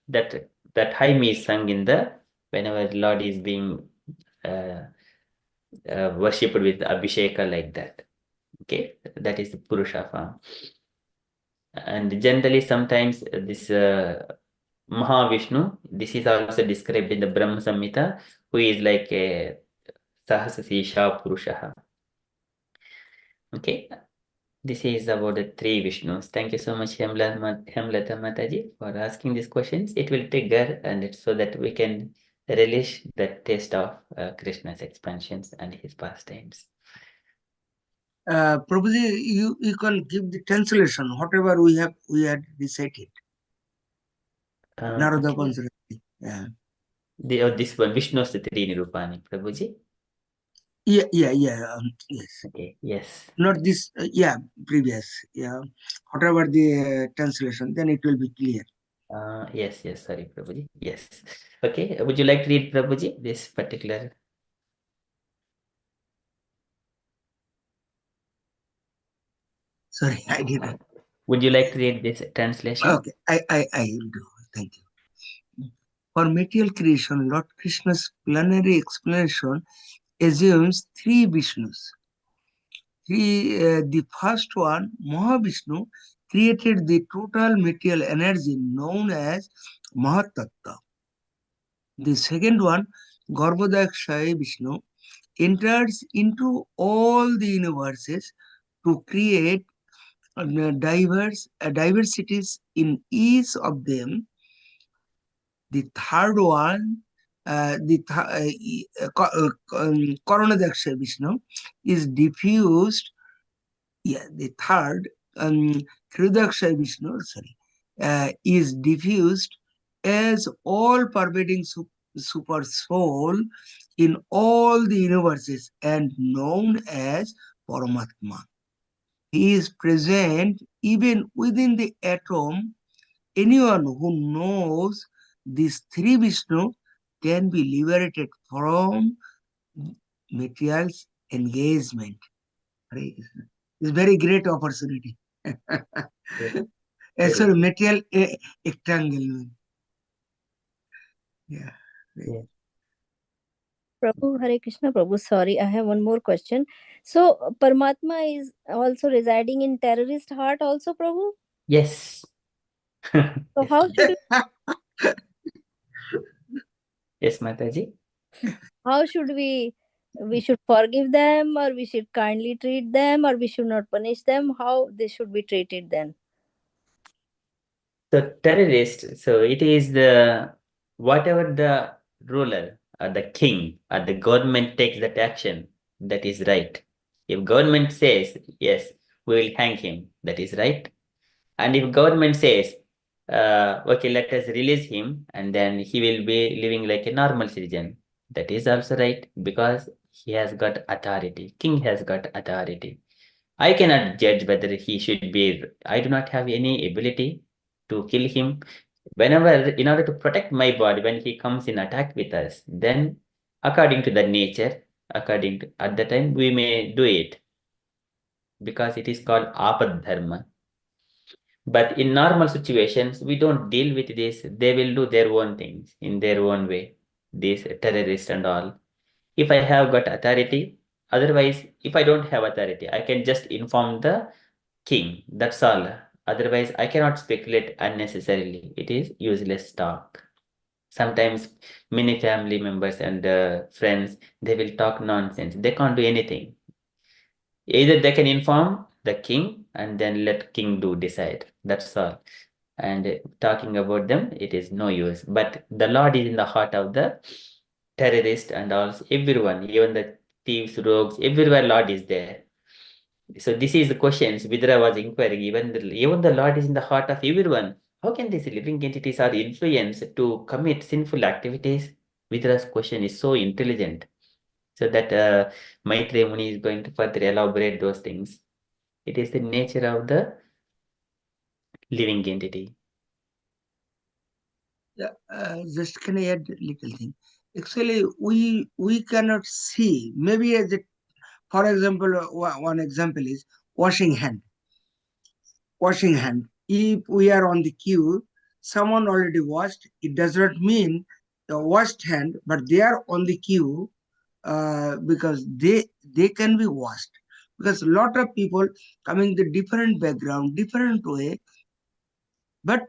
S2: that hymn is sung in the whenever the Lord is being worshipped with Abhisheka like that. Okay, that is the Purusha form. And generally sometimes this Mahavishnu. This is also described in the Brahma Samhita, who is like a Sahasasisha Purushaha. Okay, this is about the three Vishnus. Thank you so much, Hemlata Mataji, for asking these questions. It will trigger and so that we can relish the taste of Krishna's expansions and his pastimes.
S4: Prabhuji, you can give the translation, whatever we had recited. Narada
S2: Okay.
S4: Pansarati. Yeah.
S2: This one, Vishnu Stri Nirupani, Prabhuji.
S4: Yeah. Yes.
S2: Okay, yes.
S4: Not this. Previous. Yeah. Whatever the translation, then it will be clear.
S2: Yes, sorry, Prabhuji. Yes. Okay, would you like to read, Prabhuji, this particular?
S4: Sorry, I didn't.
S2: Would you like to read this translation?
S4: Okay, I will do. Thank you. For material creation, Lord Krishna's plenary explanation assumes three Vishnus. The first one, Mahavishnu, created the total material energy known as Mahatattva. The second one, Garbhodakshaya Vishnu, enters into all the universes to create diversities in each of them. The third one, Karanadaksha Vishnu, is diffused. The third, Kridaksha Vishnu, is diffused as all-pervading super soul in all the universes and known as Paramatma. He is present even within the atom. Anyone who knows these three Vishnu can be liberated from material's engagement. It's very great opportunity. Sorry, material entanglement. Yeah.
S6: Prabhu, Hare Krishna, Prabhu, sorry, I have one more question. So, Paramatma is also residing in terrorist heart also, Prabhu?
S2: Yes.
S6: So, how should
S2: Yes, Mataji.
S6: how should we should forgive them, or we should kindly treat them, or we should not punish them? How they should be treated then?
S2: So terrorist, so it is the whatever the ruler or the king or the government takes that action, that is right. If government says yes, we will hang him, that is right. And if government says okay, let us release him and then he will be living like a normal citizen, that is also right, because he has got authority. King has got authority. I cannot judge whether he should be. I do not have any ability to kill him. Whenever, in order to protect my body, when he comes in attack with us, then according to the nature, according to at the time, we may do it because it is called apad dharma. But in normal situations, we don't deal with this. They will do their own things in their own way. These terrorists and all. If I have got authority, otherwise, if I don't have authority, I can just inform the king. That's all. Otherwise, I cannot speculate unnecessarily. It is useless talk. Sometimes many family members and friends, they will talk nonsense. They can't do anything. Either they can inform the king and then let king do decide. That's all. And talking about them, it is no use. But the Lord is in the heart of the terrorist and also everyone, even the thieves, rogues, everywhere Lord is there. So this is the questions Vidra was inquiring. Even the Lord is in the heart of everyone. How can these living entities are influenced to commit sinful activities? Vidra's question is so intelligent. So that Maitreya Muni is going to further elaborate those things. It is the nature of the living entity.
S4: Just can I add a little thing? Actually, we cannot see. Maybe for example, one example is washing hand. Washing hand. If we are on the queue, someone already washed. It does not mean the washed hand, but they are on the queue because they can be washed. Because a lot of people coming the different background, different way, but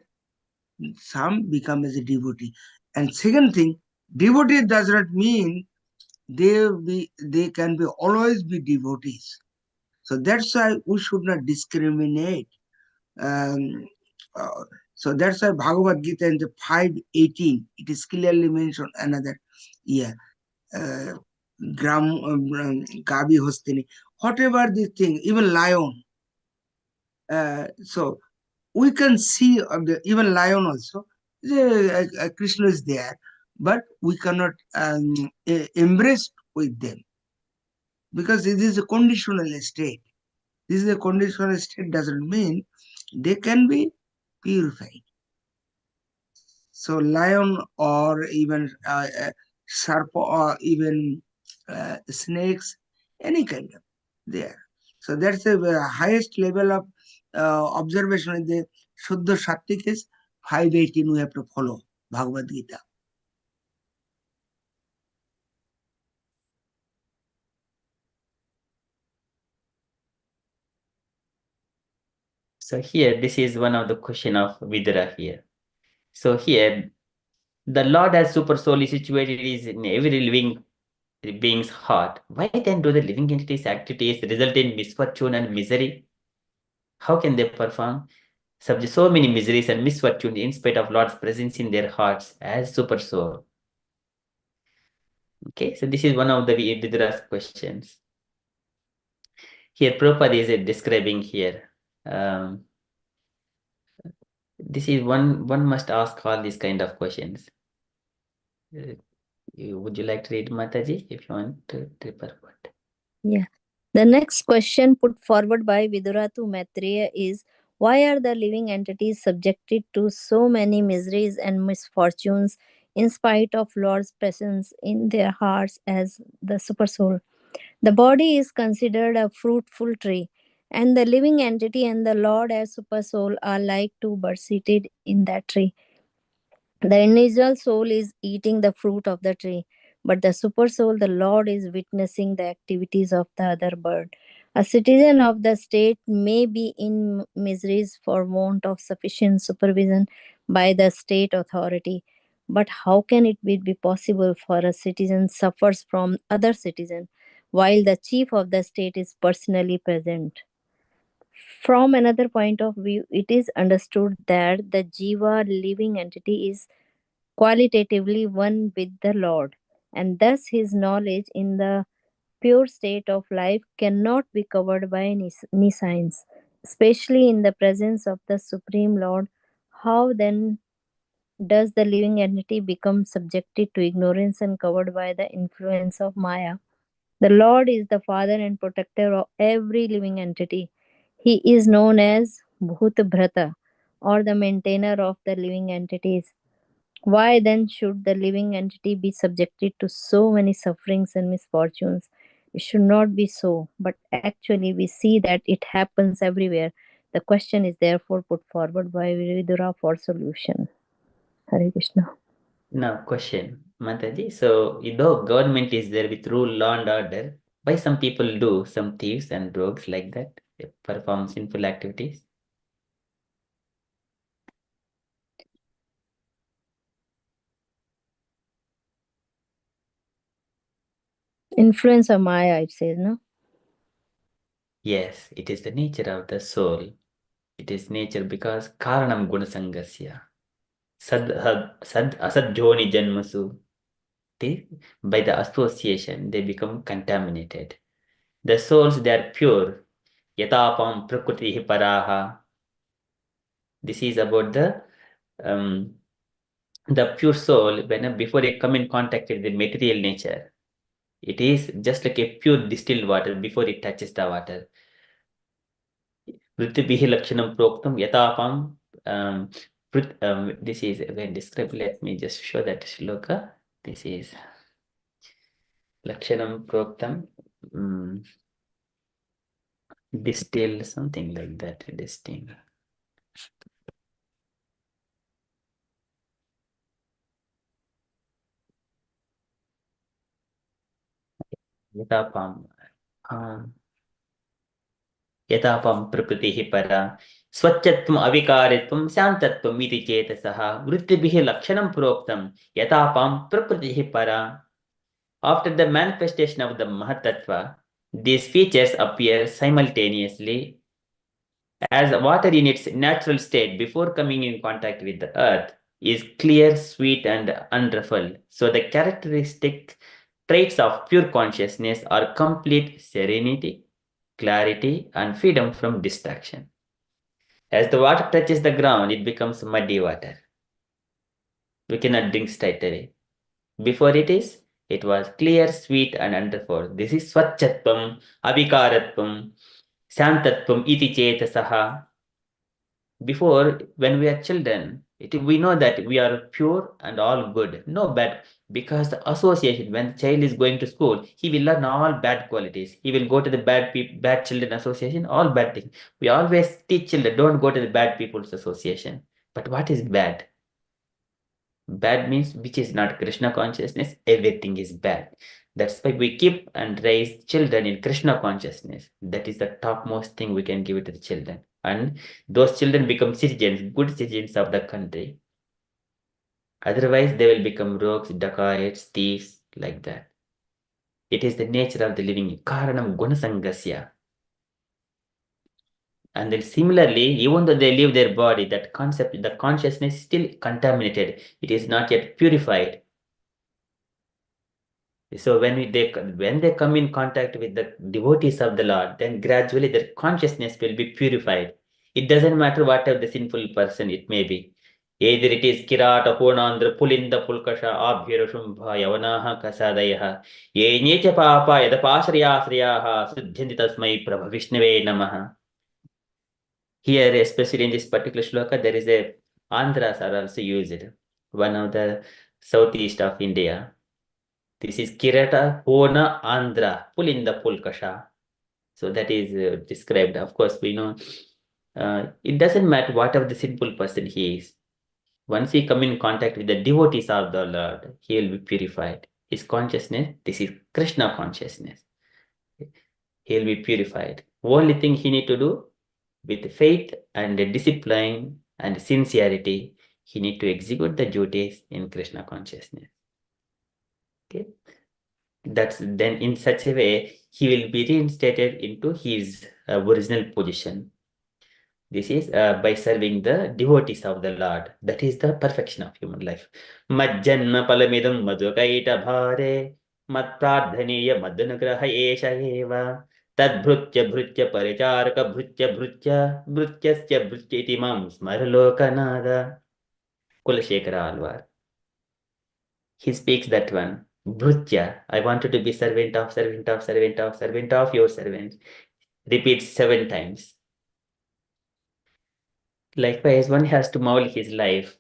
S4: some become as a devotee. And second thing, devotee does not mean they can be always be devotees. So that's why we should not discriminate. Um, uh, so that's why Bhagavad Gita in the 5:18 it is clearly mentioned another uh, Gabi Hostini, whatever the thing, even lion. So we can see even lion also. Krishna is there, but we cannot embrace with them because it is a conditional state. This is a conditional state doesn't mean they can be purified. So lion or even serp or even snakes, any kind of there. So that's the highest level of observation in the Shuddha Sattik is 5:18 we have to follow Bhagavad Gita.
S2: So here, this is one of the question of Vidura here. So here, the Lord as super soul is situated is in every living being's heart. Why then do the living entities' activities result in misfortune and misery? How can they perform so many miseries and misfortunes in spite of Lord's presence in their hearts as super soul? Okay, so this is one of the Vidura's questions. Here, Prabhupada is describing here. This is one must ask all these kind of questions. Would you like to read, Mataji, if you want to prepare what?
S6: Yeah. The next question put forward by Vidura to Maitreya is, why are the living entities subjected to so many miseries and misfortunes in spite of Lord's presence in their hearts as the supersoul? The body is considered a fruitful tree, and the living entity and the Lord as supersoul are like two birds seated in that tree. The individual soul is eating the fruit of the tree, but the super soul, the Lord, is witnessing the activities of the other bird. A citizen of the state may be in miseries for want of sufficient supervision by the state authority. But how can it be possible for a citizen suffers from other citizen while the chief of the state is personally present? From another point of view, it is understood that the jiva living entity is qualitatively one with the Lord, and thus his knowledge in the pure state of life cannot be covered by any science, especially in the presence of the Supreme Lord. How then does the living entity become subjected to ignorance and covered by the influence of Maya? The Lord is the Father and protector of every living entity. He is known as Bhut-Bhrata, or the maintainer of the living entities. Why then should the living entity be subjected to so many sufferings and misfortunes? It should not be so, but actually we see that it happens everywhere. The question is therefore put forward by Vidura for solution. Hare Krishna.
S2: Now, question, Mataji. So, though government is there with rule, law, and order, why some people do, some thieves and rogues like that, they perform sinful activities?
S6: Influence of Maya, it says, no?
S2: Yes, it is the nature of the soul. It is nature because karanam gunasangasya. Sad asad joni janmasu. By the association, they become contaminated. The souls, they are pure. Yatapam prakriti paraha. This is about the pure soul when before they come in contact with the material nature. It is just like a pure distilled water before it touches the water. Vrittibihi lakshanam proktam yatapam. This is again described. Let me just show that shloka. This is lakshanam proktam. Distilled, something like that. Distilled. Yatapam. यथापं प्रकृतिः परा स्वच्छत्वम् अविकारित्वं शान्तत्वम् इति चेतसः वृत्तिभिः लक्षणं प्रोक्तं यथापं प्रकृतिः परा. After the manifestation of the Mahatattva, these features appear simultaneously as water in its natural state before coming in contact with the earth is clear, sweet, and unruffled. So the characteristic traits of pure consciousness are complete serenity, clarity, and freedom from distraction. As the water touches the ground, it becomes muddy water. We cannot drink straight away. Before it was clear, sweet, and wonderful. This is Swachhatvam, Avikaratvam, Santatvam, Iti Chetasaha. Before, when we are children, we know that we are pure and all good, no bad, because the association, when the child is going to school, he will learn all bad qualities. He will go to the bad children association, all bad things. We always teach children, don't go to the bad people's association. But what is bad? Bad means which is not Krishna consciousness, everything is bad. That's why we keep and raise children in Krishna consciousness. That is the topmost thing we can give it to the children. And those children become citizens, good citizens of the country. Otherwise, they will become rogues, dacoits, thieves, like that. It is the nature of the living. Karanam gunasangasya. And then similarly, even though they leave their body, that concept, the consciousness is still contaminated. It is not yet purified. So when they come in contact with the devotees of the Lord, then gradually their consciousness will be purified. It doesn't matter whatever the sinful person it may be. Either it is Kirata, Purnandra, Pulinda, Pulkasha, Abhirashambha, Yavanaha, Kasadayaha, Ye Necha Papa, Yadapasriya Sriyaha, Suddhinditasmai Prabha Vishnave Namaha. Here, especially in this particular shloka, there is a Andhras are also used. One of the southeast of India. This is Kirata Pona Andhra, Pulinda Pulkasha. So that is described. Of course, we know it doesn't matter whatever the sinful person he is. Once he come in contact with the devotees of the Lord, he will be purified. His consciousness, this is Krishna consciousness. He will be purified. Only thing he need to do with faith and discipline and sincerity, he need to execute the duties in Krishna consciousness. Okay. That's then in such a way he will be reinstated into his original position. This is by serving the devotees of the Lord. That is the perfection of human life. Majjanma palamidam madhukaita bhare matpradhaniya madhunagraha esha eva tadbhrutya bhrutya paricharaka bhrutya bhrutyasya bhrutya itimam smaralokanada. Kulashekara Alvar. He speaks that one. Bhrutya, I wanted to be servant of your servant. Repeats 7 times. Likewise, one has to mold his life.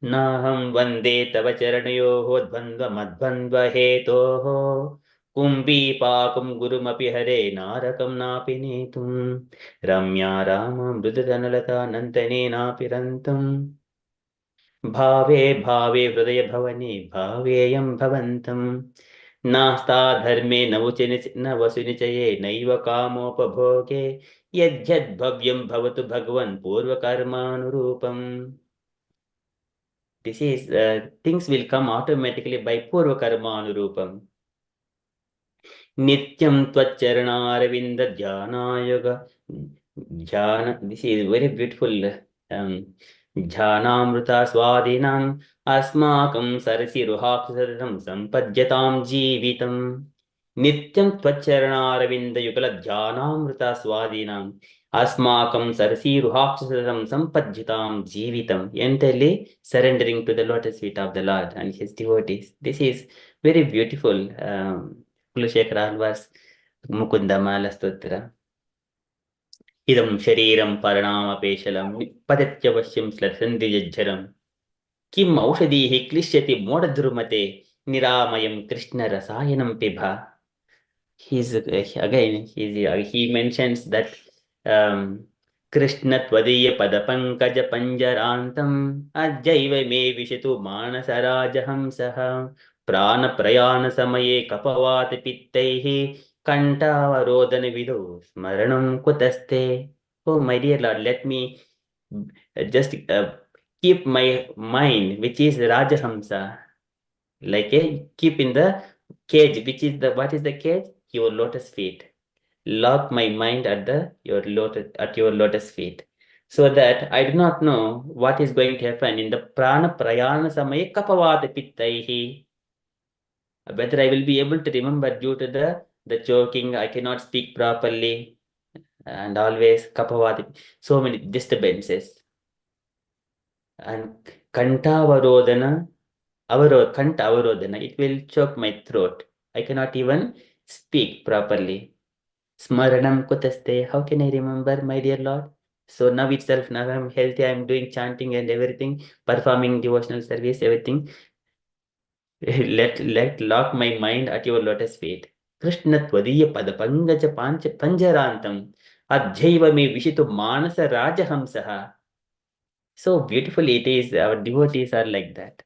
S2: Naham vande tava charanayoho dvandva madvandva hetoho kumbi pakum gurumapi hare narakam napi netum ramya ramam mrudadanalata nantane napirantam भावे भावे हृदय भवने भावेयं भवन्तं नास्ता धर्मे न वसुनिचये नैव कामोपभोगे यद्यद्भव्यं भवतु भगवन् पूर्वकर्मानुरूपम्. This is things will come automatically by पूर्वकर्मानुरूपम्. नित्यं त्वच्चरणारविन्द ध्यानायोग ध्यान. This is very beautiful. ध्यानामृता स्वादिनाम् अस्माकं सरसिरुहाक्षरं सम्पद्यतां जीवितं नित्यं त्वच्चरणारविन्दयुगल ध्यानामृता स्वादिनाम् अस्माकं सरसिरुहाक्षरं सम्पद्यतां जीवितं. Entirely surrendering to the lotus feet of the Lord and his devotees. This is very beautiful. Kulashekara Alvar's Mukunda Mala Stotra. Idam shariram paranamapeshalam padatyavyam slatandijajjaram kim aushadihi klishyati modadhrumate niramayam krishna rasayanam pibha. He mentions that Krishna tvadiya padapankaja panjarantam ajjaiva me vishatu manasarajahamsaha prana prayana samaye kapavati pittaihi Kantavarodana vido smaranam kutaste. Oh, my dear Lord, let me just keep my mind, which is Rajahamsa, like a keep in the cage, which is the what is the cage? Your lotus feet. Lock my mind at your lotus feet, so that I do not know what is going to happen in the prana prayana samaye kapavata pittaihi. Whether I will be able to remember due to the choking, I cannot speak properly, and always kapavati, so many disturbances. And kantavarodana, kanta avarodana, it will choke my throat. I cannot even speak properly. Smaranam kutaste, how can I remember, my dear Lord? So now itself, now I'm healthy, I'm doing chanting and everything, performing devotional service, everything. let lock my mind at your lotus feet. Krishna tvadiya pada pangaja panjarantam adjaiva me vishitu manasa rajahamsaha. So beautifully it is, our devotees are like that.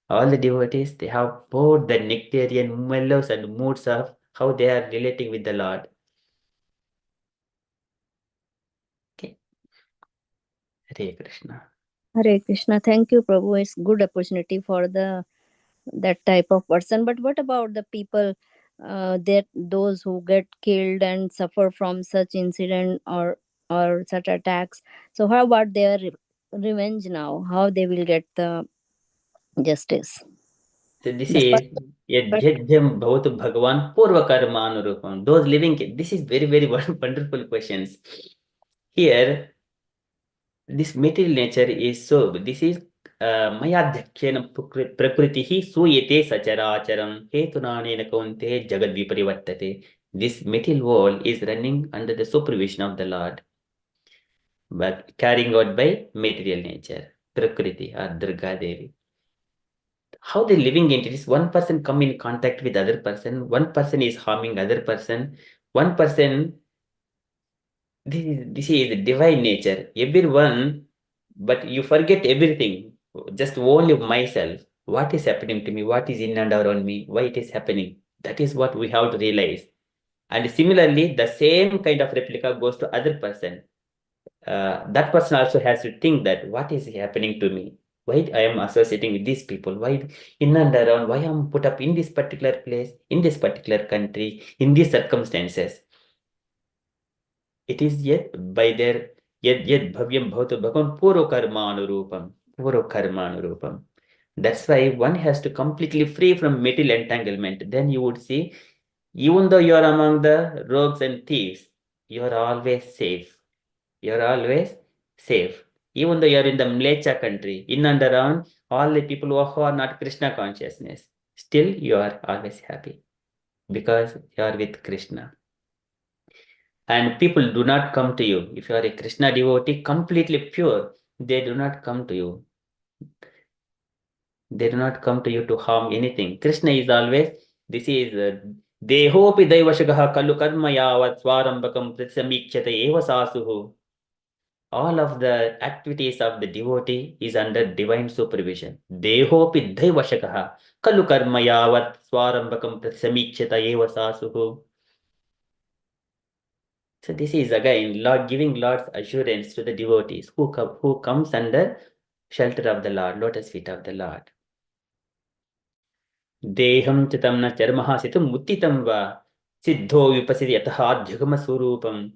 S2: All the devotees, they have both the nectarian mellows and moods of how they are relating with the Lord. Okay. Hare Krishna.
S6: Hare Krishna. Thank you, Prabhu. It's good opportunity for that type of person. But what about the people, that those who get killed and suffer from such incident or such attacks? So how about their revenge now? How they will get the justice?
S2: So this
S6: The
S2: is Yajjam Bhavatu Bhagavan Purvakarmanurupam. Those living, this is very, very wonderful questions. Here, this material nature is so, this is Mayadhyakshena Prakritihi Suyete Sacharacharam Hetunanena Kaunte Jagad Viparivartate. This material world is running under the supervision of the Lord, but carrying out by material nature, Prakriti or Durga Devi. How the living entities, one person come in contact with other person, one person is harming other person, one person, this is divine nature, everyone, but you forget everything, just only myself, what is happening to me, what is in and around me, why it is happening, that is what we have to realize. And similarly, the same kind of replica goes to other person. That person also has to think that what is happening to me, why I am associating with these people, why in and around, why I'm put up in this particular place, in this particular country, in these circumstances. It is yet by their yet bhavyam bhavatu bhagavan puro karma anurupam. That's why one has to completely free from material entanglement. Then you would see, even though you are among the rogues and thieves, you are always safe. You're always safe. Even though you're in the Mlecha country, in and around all the people who are not Krishna consciousness, still you are always happy because you are with Krishna. And people do not come to you. If you are a Krishna devotee, completely pure, they do not come to you. They do not come to you to harm anything. Krishna is always, this is Dehopi Daivashagaha Kalu Karma Yavat Swarambakam Pritsamikshata Eva Sasuhu. All of the activities of the devotee is under divine supervision. Dehopi Daivashagaha Kalu Karma Yavat Swarambakam Pritsamikshata Eva Sasuhu. So this is again Lord giving Lord's assurance to the devotees who comes under shelter of the Lord, lotus feet of the Lord. Deham chitam na charmaha situm muttitam va siddho vipasiti yataha adhyagama surupam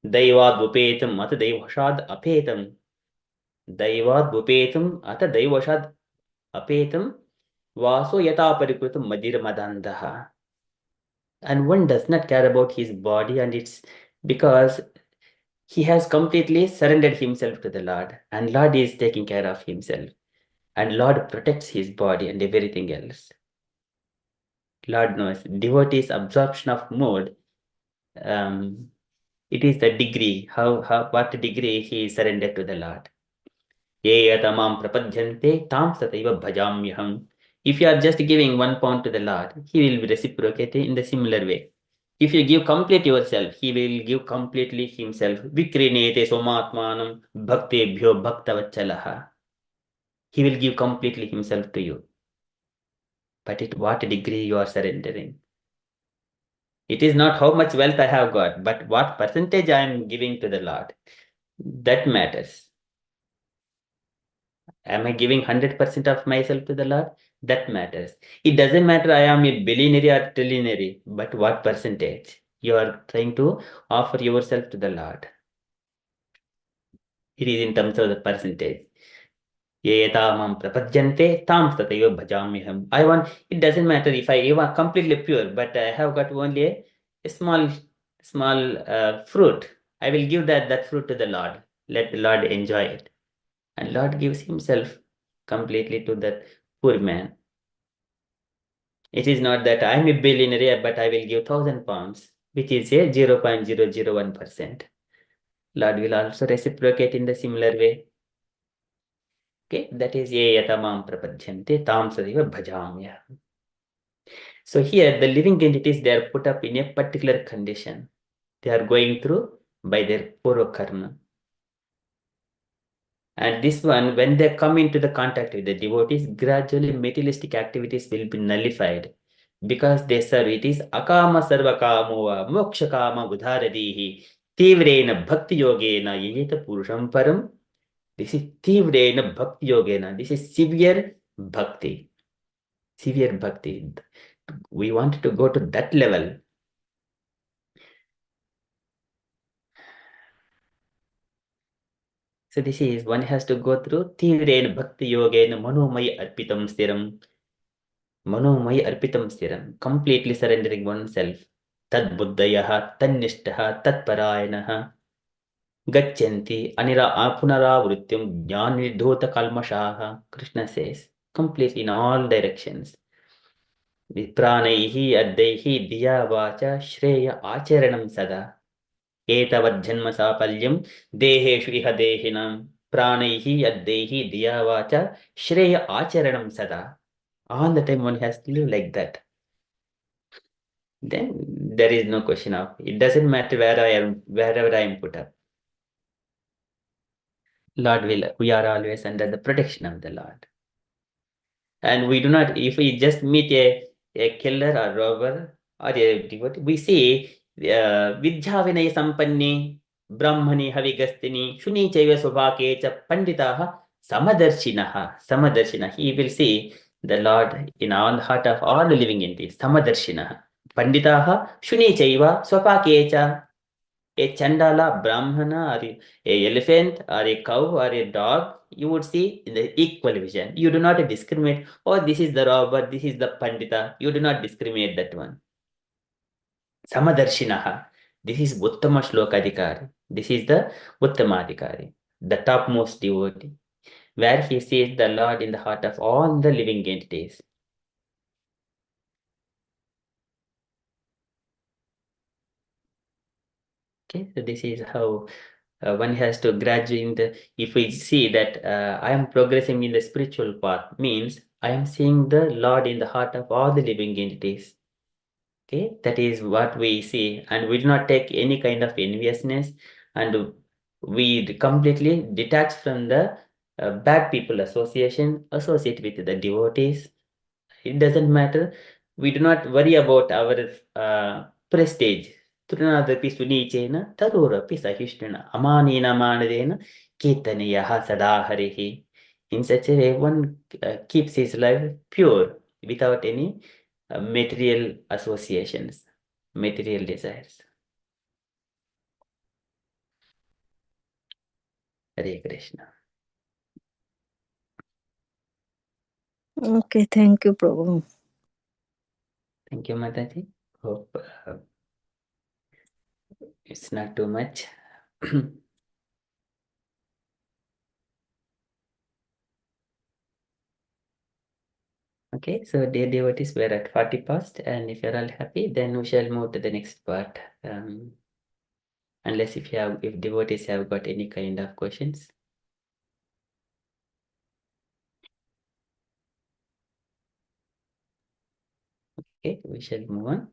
S2: daivad vupetam ata daivashad apetam daivad vupetam ata daivashad apetam vaso yata parikrutam madira madandaha. And one does not care about his body, and it's because he has completely surrendered himself to the Lord, and Lord is taking care of himself, and Lord protects his body and everything else. Lord knows. Devotee's absorption of mode, it is the degree, what degree he is surrendered to the Lord. Ye yatamam prapadyante tam sataiva bhajamyaham. If you are just giving 1 pound to the Lord, he will be reciprocated in the similar way. If you give complete yourself, he will give completely himself. Vikrinete somatmanam bhaktebhyo bhaktavachalaha. He will give completely himself to you. But at what degree you are surrendering? It is not how much wealth I have got, but what percentage I am giving to the Lord. That matters. Am I giving 100% of myself to the Lord? That matters. It doesn't matter I am a billionaire or trillionaire, but what percentage you are trying to offer yourself to the Lord. It is in terms of the percentage. Prapadyante tam tataiva bhajamyaham. I want, it doesn't matter if I am completely pure, but I have got only a small fruit. I will give that fruit to the Lord. Let the Lord enjoy it. And Lord gives himself completely to that poor man. It is not that I'm a billionaire, but I will give 1,000 pounds, which is a 0.001%. Lord will also reciprocate in the similar way. Okay, that is ye yatamam prapadyante tam sadaiva bhajamya. So here the living entities, they are put up in a particular condition. They are going through by their purva karma. And this one, when they come into the contact with the devotees, gradually materialistic activities will be nullified because they serve. It is akama sarva kamova moksha kama udharadihi tivrena bhakti yogena yeta purusham param. This is tivrena bhakti yogena. This is severe bhakti. Severe bhakti. We want to go to that level. So this is, one has to go through tivrena bhakti yogena manomaya arpitam stiram. Manomaya arpitam stiram. Completely surrendering oneself. Tad buddhayaha, tad nishtaha, tad parayanaha. Gachanti anira apunaravrityam jnanidhota kalmashaha. Krishna says, completely in all directions. Pranaihi addaihi diya vacha shreya acharanam sada. Etavad sapalyam deheshu iha dehinam. Pranaihi addaihi diya vacha shreya acharanam sada. All the time one has to live like that. Then there is no question of, it doesn't matter where I am, wherever I am put up. Lord will, we are always under the protection of the Lord. And we do not, if we just meet a killer or robber or a devotee, we see Vidya Vinaya Sampanni, Brahmani Havigastini, Shuni Chaiva Subhake Cha Panditaha, Samadarshinaha. He will see the Lord in all heart of all the living entities, Samadarshinaha. Panditaha, Shuni Chaiva Swapake Cha. A Chandala, Brahmana, or a elephant, or a cow, or a dog, you would see in the equal vision. You do not discriminate, oh, this is the robber, this is the Pandita. You do not discriminate that one. Samadarshinaha. This is Uttama Shlokadikari. This is the Uttamadikari, the topmost devotee, where he sees the Lord in the heart of all the living entities. Okay, so this is how one has to graduate in the, if we see that I am progressing in the spiritual path, means I am seeing the Lord in the heart of all the living entities. Okay, that is what we see, and we do not take any kind of enviousness, and we completely detach from the bad people association, associate with the devotees. It doesn't matter. We do not worry about our prestige. Trunadapi sunicena tarorapi sahishtana amanina manadena kirtaniyaha sada harihi. In such a way, one keeps his life pure without any material associations, material desires. Hare Krishna.
S6: Okay, thank you, Prabhu.
S2: Thank you, Mataji. Hope it's not too much. Okay, so dear devotees, we're at 40 past, and if you're all happy, then we shall move to the next part. Unless if devotees have got any kind of questions. Okay, we shall move on.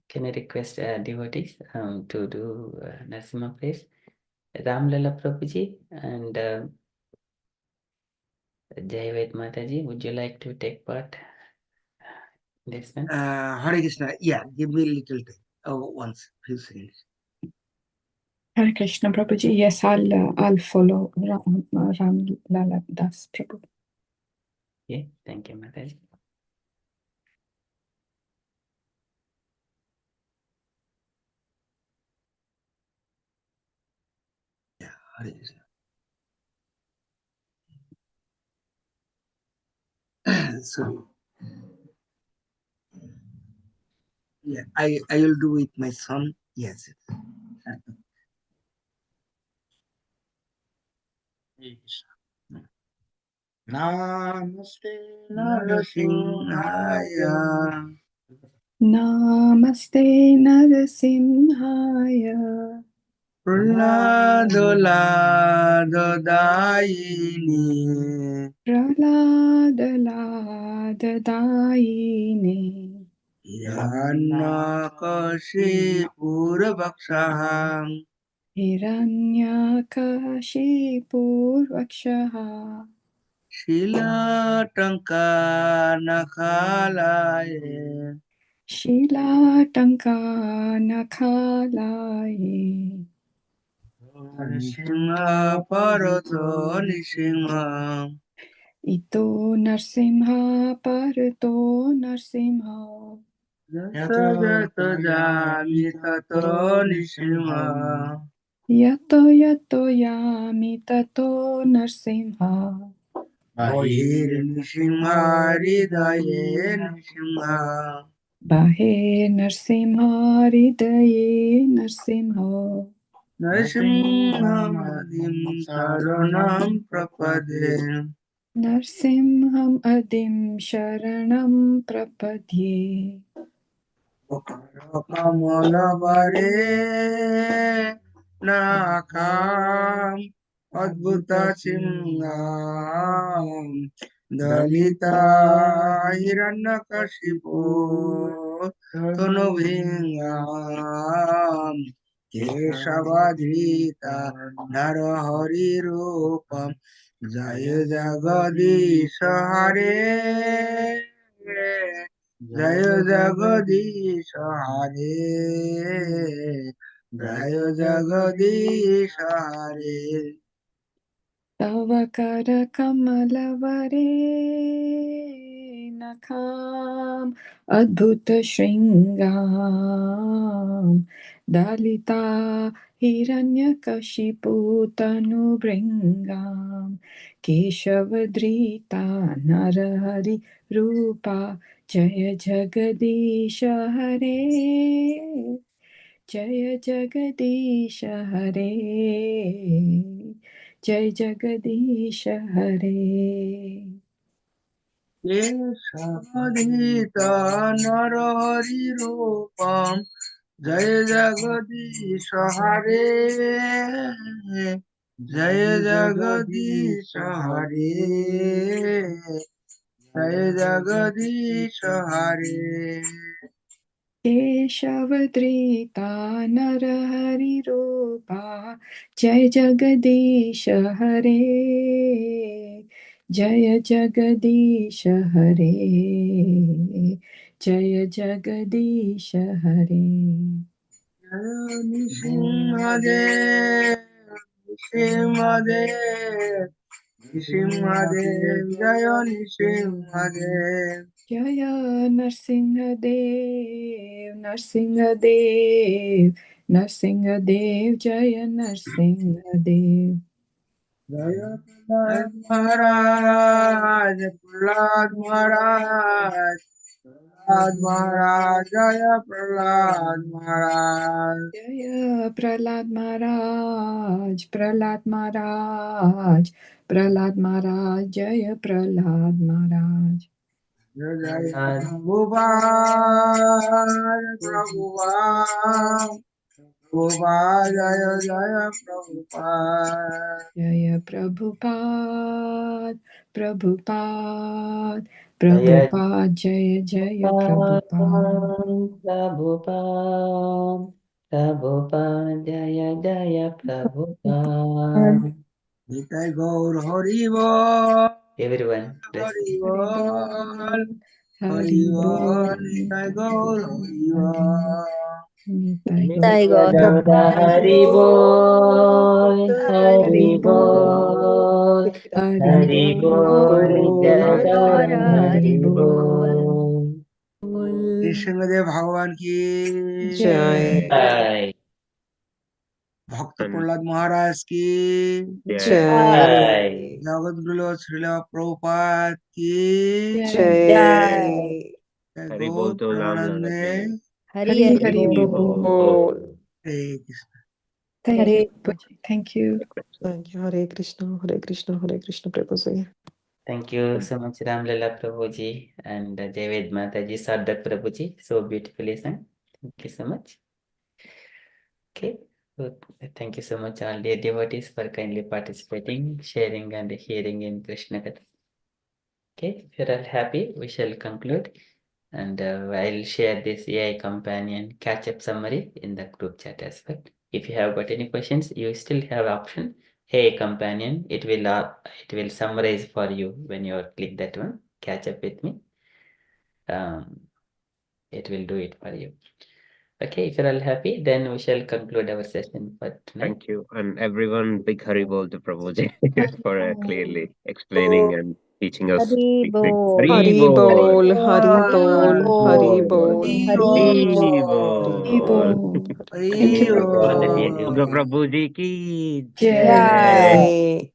S2: Can I request devotees to do Narasimha praise? Ramlala Prabhuji and Jaivet Mataji, would you like to take part in this one?
S4: Hare Krishna. Yeah, give me a little time. Oh, once, few seconds.
S7: Hare Krishna, Prabhuji. Yes, I'll follow Ram Lala Das, Prabhu.
S2: Okay, thank you, Mataji.
S4: Yeah, Hare Krishna. Sorry. Yeah, I will do with my son. Yes. Hare Krishna. Namaste Narasimhaya.
S7: Namaste Narasimhaya.
S4: Praladoladaini.
S7: Praladaladaine.
S4: Hiranyakashipurvaksaham.
S7: Hiranyakashipurvakshaha.
S4: Shilatankanakalaye.
S7: Shilatankanakalaye.
S4: Nrsimha Parato Nrsimha.
S7: Ito Narsimha Parato Narsimha.
S4: Yato Yato Jami Tato Nrsimha.
S7: Yato Yato Yami Tato Narsimha.
S4: Bahir Nrsimha Hridaye Nrsimha.
S7: Bahe Narsimha Hridaye Narsimha.
S4: Nrsimhamadim Saranam Prapade.
S7: Narsimham Adim Sharanam Prapadye.
S4: Kamalabare Nakam Adbhuta Simham Dalita Hiranyakashipu Tanuvingam Keshavadrita Narahari Rupam Jaya Jagadisha Hare Jaya Jagadisha Hare Jaya Jagadisha Hare.
S7: Tavakara Kamalavare Nakham Adbhuta Shringam Dalita Hiranyakashipu Tanu Bringam Keshavadrita Narahari Rupa Jaya Jagadisha Hare Jaya Jagadisha Hare Jai Jagadisha Hare.
S4: Keshavadita Narahari Rupam Jaya Jagadisha Hare Jaya Jagadisha Hare Jaya Jagadisha Hare.
S7: Keshavadrita Narahari Rupa Jai Jagadisha Hare Jaya Jagadisha Hare Jaya Jagadisha Hare.
S4: Nrsimhadev, Nrsimhadev, Nrsimhadev, Jaya Nrsimhadev.
S7: Jaya Narsingadev, Narsingadev, Narsingadev, Jaya Narsingadev.
S4: Jaya Prahlad Maharaj, Prahlad Maharaj, Prahlad Maharaj, Jaya Prahlad Maharaj.
S7: Jaya Prahlad Maharaj, Prahlad Maharaj, Prahlad Maharaj, Jaya Prahlad Maharaj.
S4: Jaya Prabhupada, Prabhupada, Prabhupada, Jaya Jaya Prabhupada.
S7: Jaya Prabhupada, Prabhupada,
S2: Jaya
S7: Prabhupada, Jaya Jaya Prabhupada.
S2: Prabhupada, Prabhupada, Jaya Jaya Prabhupada.
S4: Nitai Gaur Haribo,
S2: Everyone, let's
S4: Hari
S7: Hari
S4: Bol,
S7: Bol,
S4: Hari
S7: Hari
S4: Bol,
S7: Bol,
S4: Nitai Gaur, Hari Bol.
S7: Nitai
S6: Nitai
S7: Gaur.
S6: Gaur.
S2: Hari Bol,
S7: Hari
S2: Hari
S7: Bol,
S2: Bol,
S7: Hari
S2: Hari Bol,
S7: Bol,
S2: Nitya
S7: Hari
S2: Hari
S7: Bol.
S2: Bol.
S4: Krishnadeva भगवान की
S5: Jai.
S2: Jai,
S4: भक्त
S3: And
S4: Prahlad महाराज की
S2: Jai,
S4: Jagat Guru Srila Prabhupada की
S5: Jai.
S3: Hari
S4: Gaur
S3: Bol to Ram Lala
S4: Premanande
S3: ki.
S6: Hari
S7: Hari
S6: Hari
S7: Hari
S6: Bol.
S7: Bol.
S4: Hare Krishna
S7: Thank
S6: Hare
S7: you, Prabhuji. Thank you.
S5: Thank you. Hare Krishna, Hare Krishna, Hare Krishna, Prabhuji.
S2: thank you so much, Ramlala Prabhuji and Javid Mataji, Sardak Prabhuji. So beautifully sung. Thank you so much. Okay. So thank you so much, all dear devotees, for kindly participating, sharing, and hearing in Krishna Katha. Okay, if you're all happy, we shall conclude. And I'll share this AI companion catch-up summary in the group chat as well. If you have got any questions, you still have option. Hey companion, it will summarize for you when you click that one. Catch up with me. It will do it for you. Okay, if you're all happy, then we shall conclude our session for tonight.
S3: Thank you. And everyone, big Hari Bol to Prabhuji for clearly
S6: Bol.
S3: explaining and teaching us.
S6: Hari Bol.
S5: Hari Bol, Hari Bol, Hari Bol,
S6: Hari
S3: Hari
S6: Bol.
S5: Hari
S3: Bol.
S5: Bol.
S7: Thank you,
S2: All the
S7: Prabhuji.
S2: dear
S3: Yoga
S2: devotees,
S3: Prabhuji ki
S6: Jai.
S5: Jai.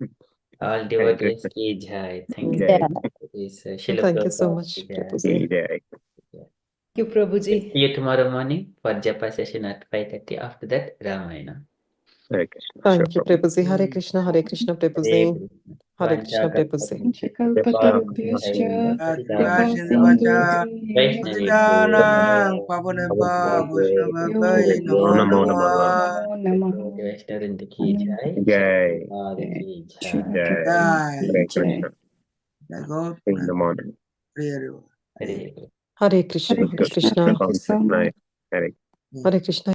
S2: all
S3: Hare
S2: devotees
S3: Krishna.
S2: ki jai. Thank you.
S3: Jai.
S2: Devotees, Srila
S5: Thank you so
S2: Prabhupada
S5: much,
S2: ki jai.
S5: Prabhuji.
S3: Jai.
S8: Thank you, Prabhuji.
S2: See you tomorrow morning for Japa session at 5:30. After that, Ramayana.
S3: Hare Krishna. Sure,
S5: Thank you,
S3: Prabhuji.
S5: Prabhuji. Hare Krishna, Hare Krishna,
S2: Hare
S5: Prabhuji.
S2: Krishna.
S5: Hare Krishna, Prabhuji.
S7: Panchakalpatarubhyascha
S4: कृपा
S7: कृपा
S4: सिन्धुवच
S7: सिन्धुभ्येव
S4: पतितानां पावनेभ्यः वैष्णवेभ्यो नमो
S3: Namo
S4: नमः
S7: नमो नमः
S2: Vaishnavrinda ki jai.
S3: Jai.
S2: Prabhupada ki jai.
S7: Srila
S3: Jai.
S7: Prabhupada
S4: जय
S3: Hare
S7: ki jai.
S3: Krishna.
S4: जय गौर
S3: In the morning.
S4: प्रिय हरि बोल।
S2: Hare Krishna.
S5: Hare
S3: Hare
S5: Krishna, Hare
S3: Krishna.
S5: Krishna,
S7: Thank you
S3: Have
S7: so
S3: a nice
S7: much.
S3: night. Hare
S5: Hare Krishna.